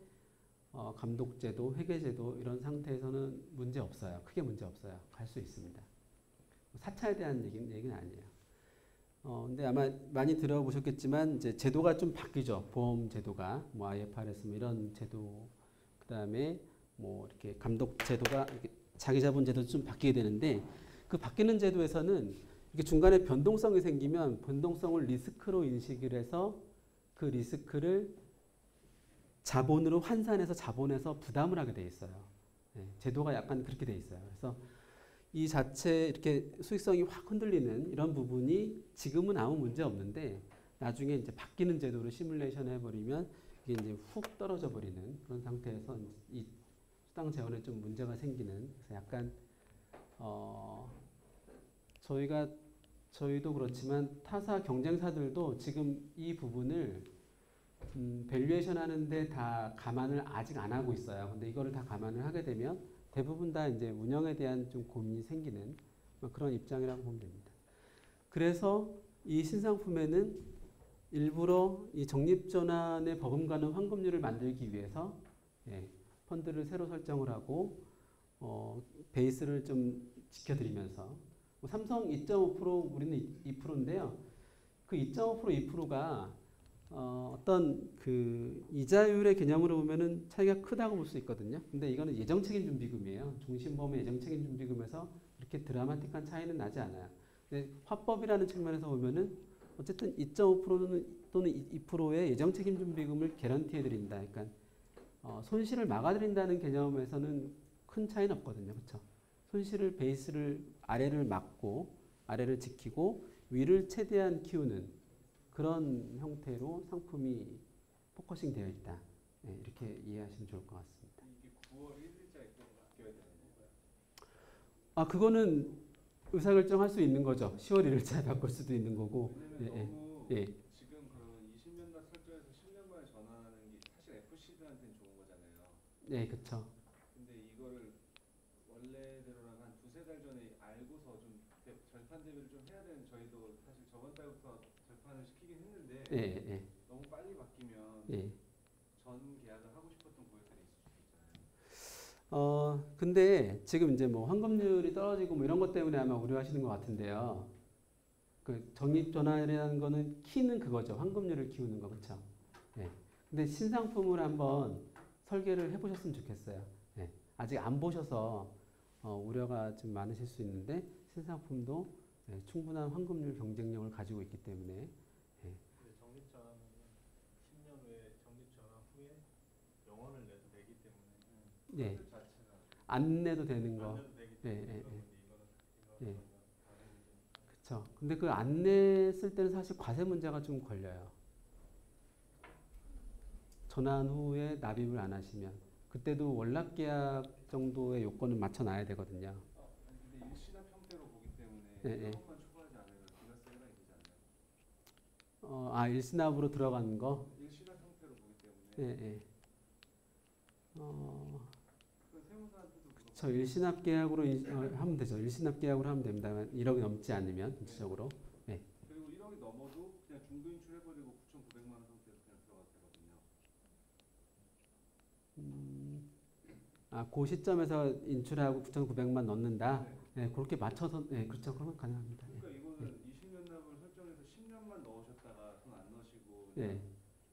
감독제도, 회계제도 이런 상태에서는 문제 없어요. 크게 문제 없어요. 갈 수 있습니다. 사차에 대한 얘기는 아니에요. 근데 아마 많이 들어보셨겠지만 이제 제도가 좀 바뀌죠. 보험 제도가 뭐 IFRS 뭐 이런 제도 그다음에 뭐 이렇게 감독 제도가 이렇게 자기 자본 제도 좀 바뀌게 되는데 그 바뀌는 제도에서는 이게 중간에 변동성이 생기면 변동성을 리스크로 인식을 해서 그 리스크를 자본으로 환산해서 자본에서 부담을 하게 돼 있어요. 네, 제도가 약간 그렇게 돼 있어요. 그래서 이 자체 이렇게 수익성이 확 흔들리는 이런 부분이 지금은 아무 문제 없는데 나중에 이제 바뀌는 제도로 시뮬레이션 해버리면 이게 이제 훅 떨어져 버리는 그런 상태에서 이 수당 재원에 좀 문제가 생기는 그래서 약간 저희도 그렇지만 타사 경쟁사들도 지금 이 부분을 밸류에이션 하는데 다 감안을 아직 안 하고 있어요. 근데 이거를 다 감안을 하게 되면 대부분 다 이제 운영에 대한 좀 고민이 생기는 그런 입장이라고 보면 됩니다. 그래서 이 신상품에는 일부러 이 적립전환의 버금가는 환급률을 만들기 위해서 펀드를 새로 설정을 하고 베이스를 좀 지켜드리면서 삼성 2.5% 우리는 2%인데요. 그 2.5% 2%가 어떤 그 이자율의 개념으로 보면은 차이가 크다고 볼 수 있거든요. 근데 이거는 예정책임 준비금이에요. 종신보험의 예정책임 준비금에서 그렇게 드라마틱한 차이는 나지 않아요. 근데 화법이라는 측면에서 보면은 어쨌든 2.5%는 또는 2%의 예정책임 준비금을 개런티해 드린다. 그러니까 손실을 막아드린다는 개념에서는 큰 차이는 없거든요. 그렇죠? 손실을 베이스를 아래를 막고 아래를 지키고 위를 최대한 키우는 그런 형태로 상품이 포커싱 되어 있다. 네, 이렇게 이해하시면 좋을 것 같습니다. 이게 9월 1일자에 바뀌어야 되는 건가요? 그거는 의사결정할 수 있는 거죠. 10월 1일자에 바꿀 수도 있는 거고. 왜냐면 너무 지금 그러면 20년 날 설정해서 10년 만에 전환하는 게 사실 FC들한테는 좋은 거잖아요. 네, 그렇죠. 근데 이거를 원래대로라면 한 두세 달 전에 알고서 좀 절판 대비를 좀 해야 되는 저희도 사실 저번 달부터 절판을 시키긴 했는데 너무 빨리 바뀌면 전 계약을 하고 싶었던 고객들이 있을 수도 있잖아요. 근데 지금 이제 뭐 환급률이 떨어지고 뭐 이런 것 때문에 아마 우려하시는 것 같은데요. 그 적립전환이라는 거는 키는 그거죠. 환급률을 키우는 거 그렇죠. 근데 신상품을 한번 설계를 해보셨으면 좋겠어요. 아직 안 보셔서 우려가 좀 많으실 수 있는데 신상품도 충분한 환급률 경쟁력을 가지고 있기 때문에. 근데 적립전환은 10년 후에 적립전환 후에 영원을 내도 되기 때문에 그 자체가 안 내도 되는 거. 안 내도 되기 때문에 이거는 그렇죠. 근데 그 안 냈을 때는 사실 과세 문제가 좀 걸려요. 전환 후에 납입을 안 하시면 그때도 월납 계약 정도의 요건을 맞춰놔야 되거든요. 근데 일시납 형태로 보기 때문에 예, 예. 조금만 초과하지 않으면 비과세 해당이 되지 않나요? 아, 일시납으로 들어간 거? 일시납 형태로 보기 때문에 예, 예. 그건 세무사한테도 저 일시납 계약으로 하면 되죠. 일시납 계약으로 하면 됩니다. 1억이 넘지 않으면 전체적으로. 그리고 1억이 넘어도 그냥 중도 인출해버리고 9,900만 원 상태에서 그냥 들어가도 되거든요. 아, 그 시점에서 인출하고 9,900만 넣는다. 네, 그렇게 맞춰서 그렇죠. 그러면 가능합니다. 그러니까 이거는 20년 납을 설정해서 10년만 넣으셨다가 돈 안 넣으시고 예.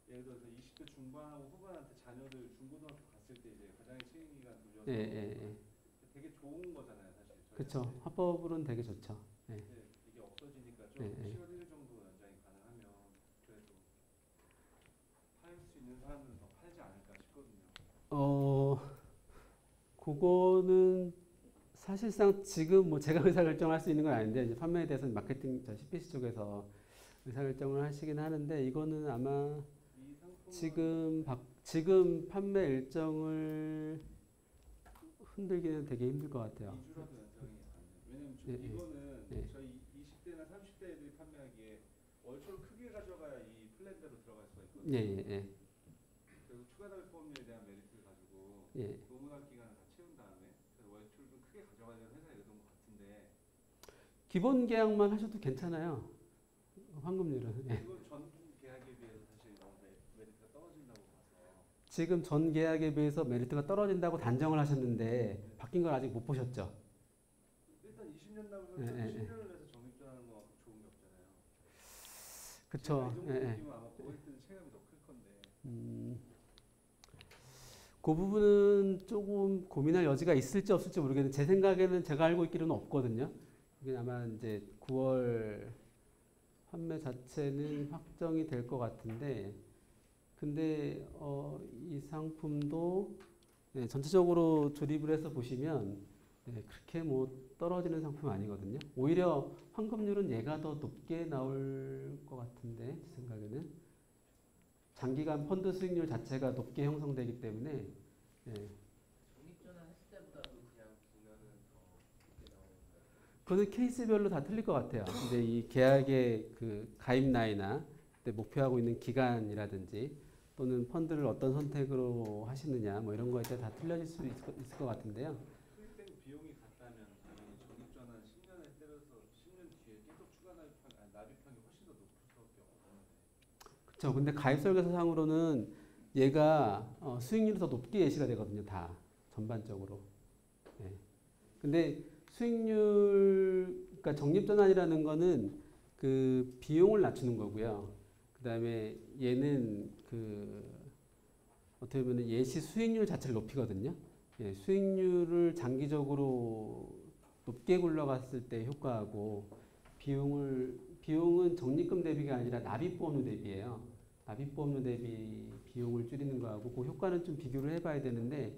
예를 들어서 20대 중반하고 후반한테 자녀들 중고등학교 갔을 때 이제 가장의 책임 기간 돌려서 예, 예. 되게 좋은 거잖아요, 사실. 그렇죠. 저희한테. 합법으로는 되게 좋죠. 근데 이게 없어지니까 좀 예, 예. 10월 1일 정도 연장이 가능하면 그래도 팔 수 있는 사람들은 더 팔지 않을까 싶거든요. 그거는 사실상 지금 뭐 제가 의사결정을 할 수 있는 건 아닌데 이제 판매에 대해서는 마케팅 CPC 쪽에서 의사결정을 하시긴 하는데 이거는 아마 이 상품은 지금 판매 일정을 흔들기는 되게 힘들 것 같아요. 2주라도 연장이 가능해요. 왜냐면 예, 예. 이거는 예. 저희 20대나 30대 애들이 판매하기에 월초를 크게 가져가야 이 플랜대로 들어갈 수가 있거든요. 예, 예, 예. 그리고 추가 답입 보험료에 대한 메리트를 가지고 예. 노무날 기간을 다 채운 다음에 그래서 월초를 좀 크게 가져가야 되는 회사 이랬던 것 같은데 기본 계약만 하셔도 괜찮아요. 환급률은. 예. 그건 전 계약에 비해서 사실 너무 메리트가 떨어진다고 봐서 지금 전 계약에 비해서 메리트가 떨어진다고 단정을 하셨는데 바뀐 걸 아직 못 보셨죠? 일단 20년 남은 예, 예, 예. 10년을 내서 적립전하는 거만큼 좋은 게 없잖아요. 그쵸. 이 정도 예, 예. 느낌은 아마 고객들 체감이 더 클 건데. 그 부분은 조금 고민할 여지가 있을지 없을지 모르겠는데 제 생각에는 제가 알고 있기로는 없거든요. 이게 아마 이제 9월 판매 자체는 확정이 될 것 같은데 근데 이 상품도 전체적으로 조립을 해서 보시면 그렇게 뭐 떨어지는 상품 아니거든요. 오히려 환급률은 얘가 더 높게 나올 것 같은데 제 생각에는 장기간 펀드 수익률 자체가 높게 형성되기 때문에 적립전환 했을 때보다도 그냥 보면은 더 높게 나오는 거예요. 그거는 케이스별로 다 틀릴 것 같아요. 근데 이 계약의 그 가입 나이나 그때 목표하고 있는 기간이라든지 또는 펀드를 어떤 선택으로 하시느냐 뭐 이런 거에 따라 다 틀려질 수 있을 것 같은데요. 투입된 비용이 같다면 당연히 적립전환 10년에 때려서 10년 뒤에 계속 추가 납입형이 훨씬 더 높을 수밖에 없는데. 그렇죠. 근데 가입 설계서상으로는 얘가 수익률이 더 높게 예시가 되거든요. 다 전반적으로. 예. 근데 수익률, 그러니까 적립전환이라는 거는 그 비용을 낮추는 거고요. 그 다음에 얘는 그 어떻게 보면 예시 수익률 자체를 높이거든요. 예, 수익률을 장기적으로 높게 굴러갔을 때 효과하고 비용은 적립금 대비가 아니라 납입보험료 대비예요. 납입보험료 대비 비용을 줄이는 거하고 그 효과는 좀 비교를 해봐야 되는데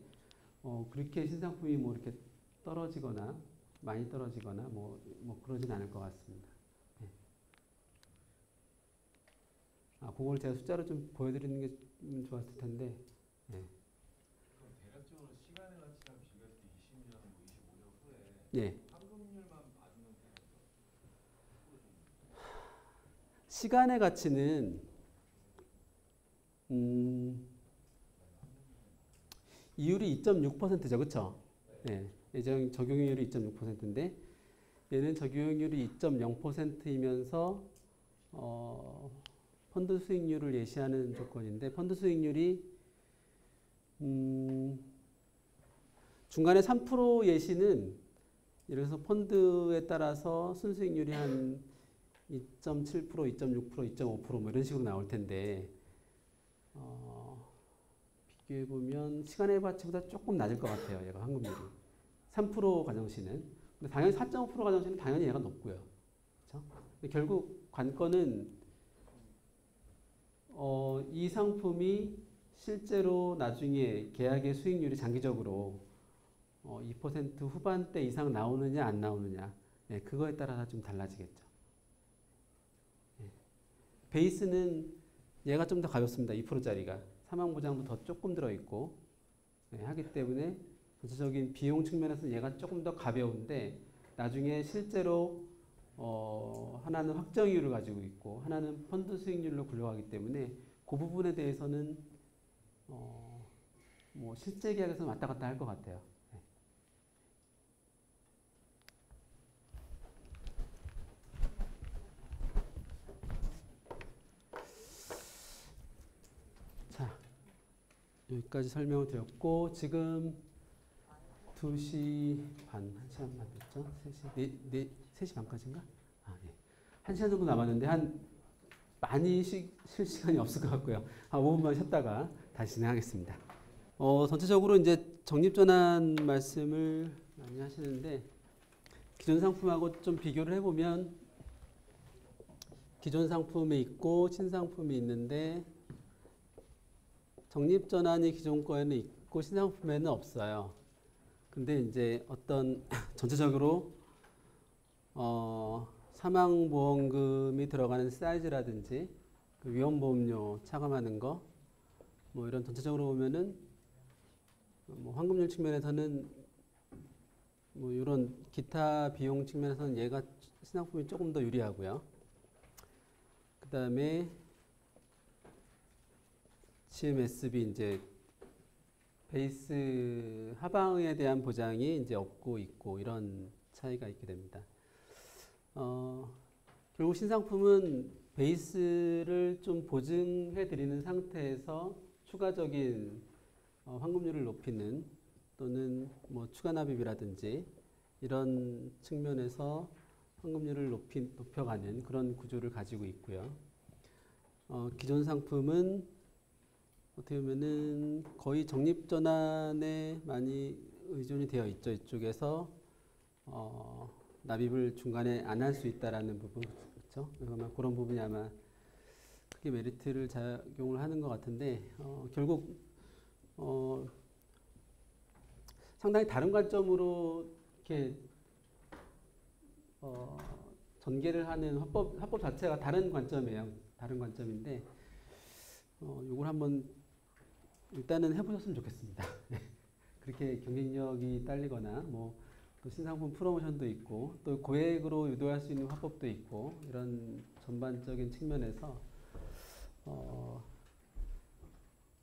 그렇게 신상품이 뭐 이렇게 떨어지거나 많이 떨어지거나 뭐 그러진 않을 것 같습니다. 예. 그걸 제가 숫자로 좀 보여드리는 게 좋았을 텐데. 예. 그럼 대략적으로 시간의 가치랑 비교했을 때 20년, 뭐 25년 후에 예. 환급률만 봐주면 되겠죠. 시간의 가치는 이율이 2.6%죠, 그렇죠? 예. 예정 적용이율이 2.6%인데 얘는 적용이율이 2.0%이면서 펀드 수익률을 예시하는 조건인데 펀드 수익률이 중간에 3% 예시는 예를 들어서 펀드에 따라서 순수익률이 한 2.7%, 2.6%, 2.5% 뭐 이런 식으로 나올 텐데 비교해 보면 시간의 가치보다 조금 낮을 것 같아요. 얘가 환급률이 3% 가정시는. 근데 당연히 4.5% 가정시는 당연히 얘가 높고요. 그렇죠? 근데 결국 관건은 이 상품이 실제로 나중에 계약의 수익률이 장기적으로 2% 후반대 이상 나오느냐 안 나오느냐 그거에 따라서 좀 달라지겠죠. 베이스는 얘가 좀 더 가볍습니다. 2%짜리가 사망보장도 더 조금 들어있고 하기 때문에 전체적인 비용 측면에서 얘가 조금 더 가벼운데 나중에 실제로 하나는 확정이율을 가지고 있고 하나는 펀드 수익률로 굴러가기 때문에 그 부분에 대해서는 뭐 실제 계약에서 왔다 갔다 할 것 같아요. 자, 여기까지 설명을 드렸고 지금 2시 반, 1시간 반 됐죠? 3시 반까지인가? 아, 예. 1시간 정도 남았는데 많이 쉴 시간이 없을 것 같고요. 한 5분만 쉬었다가 다시 진행하겠습니다. 전체적으로 이제 적립전환 말씀을 많이 하시는데 기존 상품하고 좀 비교를 해보면 기존 상품이 있고 신상품이 있는데 적립전환이 기존 거에는 있고 신상품에는 없어요. 근데 이제 어떤 전체적으로 사망보험금이 들어가는 사이즈라든지 그 위험보험료 차감하는 거 뭐 이런 전체적으로 보면은 뭐 환급률 측면에서는 뭐 이런 기타 비용 측면에서는 얘가 신상품이 조금 더 유리하고요. 그 다음에 GMSB 이제 베이스 하방에 대한 보장이 이제 없고 있고 이런 차이가 있게 됩니다. 결국 신상품은 베이스를 좀 보증해 드리는 상태에서 추가적인 환급률을 높이는 또는 뭐 추가 납입이라든지 이런 측면에서 환급률을 높여가는 그런 구조를 가지고 있고요. 기존 상품은 어떻게 보면은 거의 적립전환에 많이 의존이 되어 있죠. 이쪽에서 납입을 중간에 안 할 수 있다라는 부분 있죠. 그런 부분이 아마 크게 메리트를 작용을 하는 것 같은데 결국 상당히 다른 관점으로 이렇게 전개를 하는 화법 자체가 다른 관점이에요. 다른 관점인데 이걸 한번 일단은 해보셨으면 좋겠습니다. 그렇게 경쟁력이 딸리거나 뭐 또 신상품 프로모션도 있고 또 고액으로 유도할 수 있는 화법도 있고 이런 전반적인 측면에서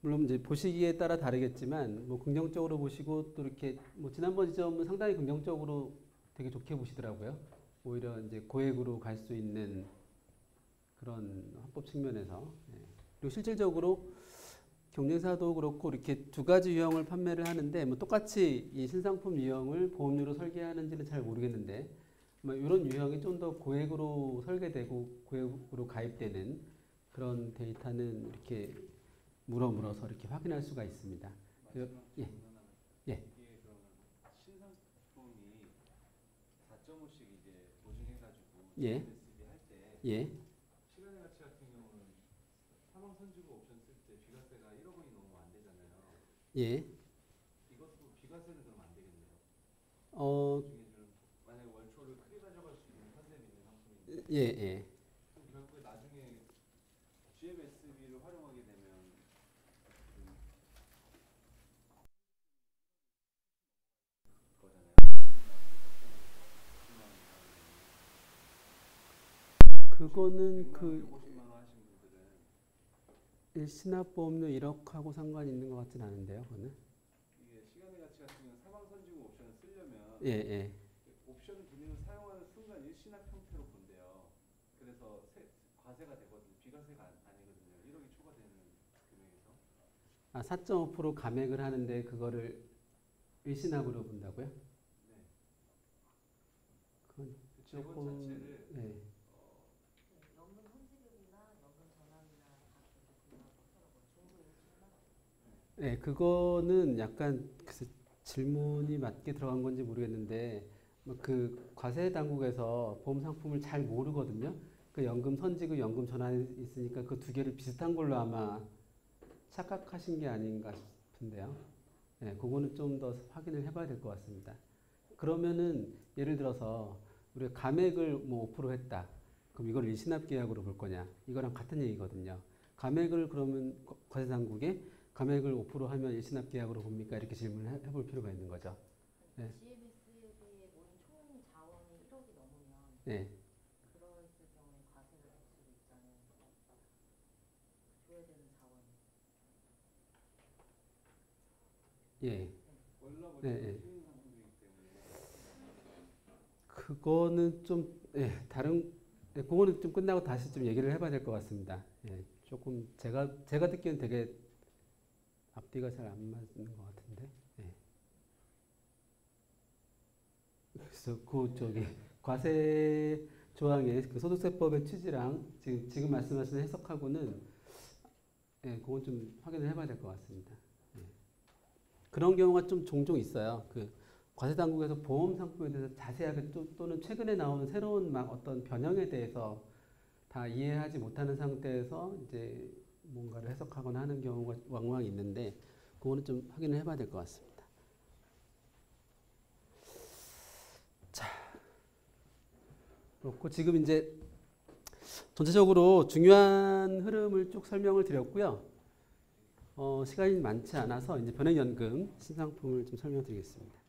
물론 이제 보시기에 따라 다르겠지만 뭐 긍정적으로 보시고 또 이렇게 뭐 지난번 지점은 상당히 긍정적으로 되게 좋게 보시더라고요. 오히려 이제 고액으로 갈 수 있는 그런 화법 측면에서 그리고 실질적으로 경쟁사도 그렇고 이렇게 두 가지 유형을 판매를 하는데 뭐 똑같이 이 신상품 유형을 보험료로 설계하는지는 잘 모르겠는데 뭐 이런 유형이 좀 더 고액으로 설계되고 고액으로 가입되는 그런 데이터는 이렇게 물어서 이렇게 확인할 수가 있습니다. 예. 예. 이게 그러면 신상품이 4.5씩 이제 보증해가지고 예. GMSB 할 때 예. 시간의 가치 같은 경우는 사망 선지고 옵션 쓸 때 비과세가 1억 원이 넘으면 안 되잖아요. 예. 이것도 비과세는 그럼 안 되겠네요. 중에는 만약에 월초를 크게 가져갈 수 있는 컨셉이 있는 상품인데 예. 예. 그럼 결국에 나중에 GMSB를 활용하게 되면 거잖아요. 그거는 그 150만 원 하신 분들은 일시납보험료 1억하고 상관이 있는 것 같진 않은데요, 그거는. 이게 시간의 가치 같은 경우는 사망 선지고 옵션을 쓰려면 예, 예. 옵션 기능을 사용하는 순간 일시납 형태로 본대요. 그래서 과세가 되거든요. 비과세가 아니거든요. 1억이 초과되는 금액에서. 아, 4.5% 감액을 하는데 그거를 일시납으로 본다고요? 네. 그건 그 재원 조금 자체를 예. 연금 선지급이나 연금 전환이나 다 그렇게 금액 중부 일시나 네, 그거는 약간 글쎄 질문이 맞게 들어간 건지 모르겠는데 뭐그 과세 당국에서 보험 상품을 잘 모르거든요. 그 연금 선지급, 연금 전환이 있으니까 그 두 개를 비슷한 걸로 아마 착각하신 게 아닌가 싶은데요. 네, 그거는 좀 더 확인을 해봐야 될 것 같습니다. 그러면은 예를 들어서 우리가 감액을 뭐 5% 했다. 그럼 이걸 일시납 계약으로 볼 거냐? 이거랑 같은 얘기거든요. 감액을 그러면 과세 당국에 감액을 5% 하면 일시납 계약으로 봅니까? 이렇게 질문을 해볼 필요가 있는 거죠. 네. GMS에 모인 총 자원이 1억이 넘으면 네. 그러했을 경우에 과세를 할 수도 있잖아요. 줘야 되는 자원. 예. 월납을 네, 네. 키우는 상품이기 때문에 그거는 좀 다른 그거는 좀 끝나고 다시 좀 얘기를 해봐야 될 것 같습니다. 예. 조금 제가 듣기엔 되게 앞뒤가 잘 안 맞는 것 같은데. 예. 그래서 그 저기 과세 조항의 그 소득세법의 취지랑 지금 말씀하신 해석하고는 그건 좀 확인을 해봐야 될 것 같습니다. 예. 그런 경우가 좀 종종 있어요. 그 과세 당국에서 보험 상품에 대해서 자세하게 또는 최근에 나오는 새로운 막 어떤 변형에 대해서 다 이해하지 못하는 상태에서 이제 뭔가를 해석하거나 하는 경우가 왕왕 있는데 그거는 좀 확인을 해봐야 될 것 같습니다. 자, 그렇고 지금 이제 전체적으로 중요한 흐름을 쭉 설명을 드렸고요. 시간이 많지 않아서 이제 변액연금 신상품을 좀 설명드리겠습니다.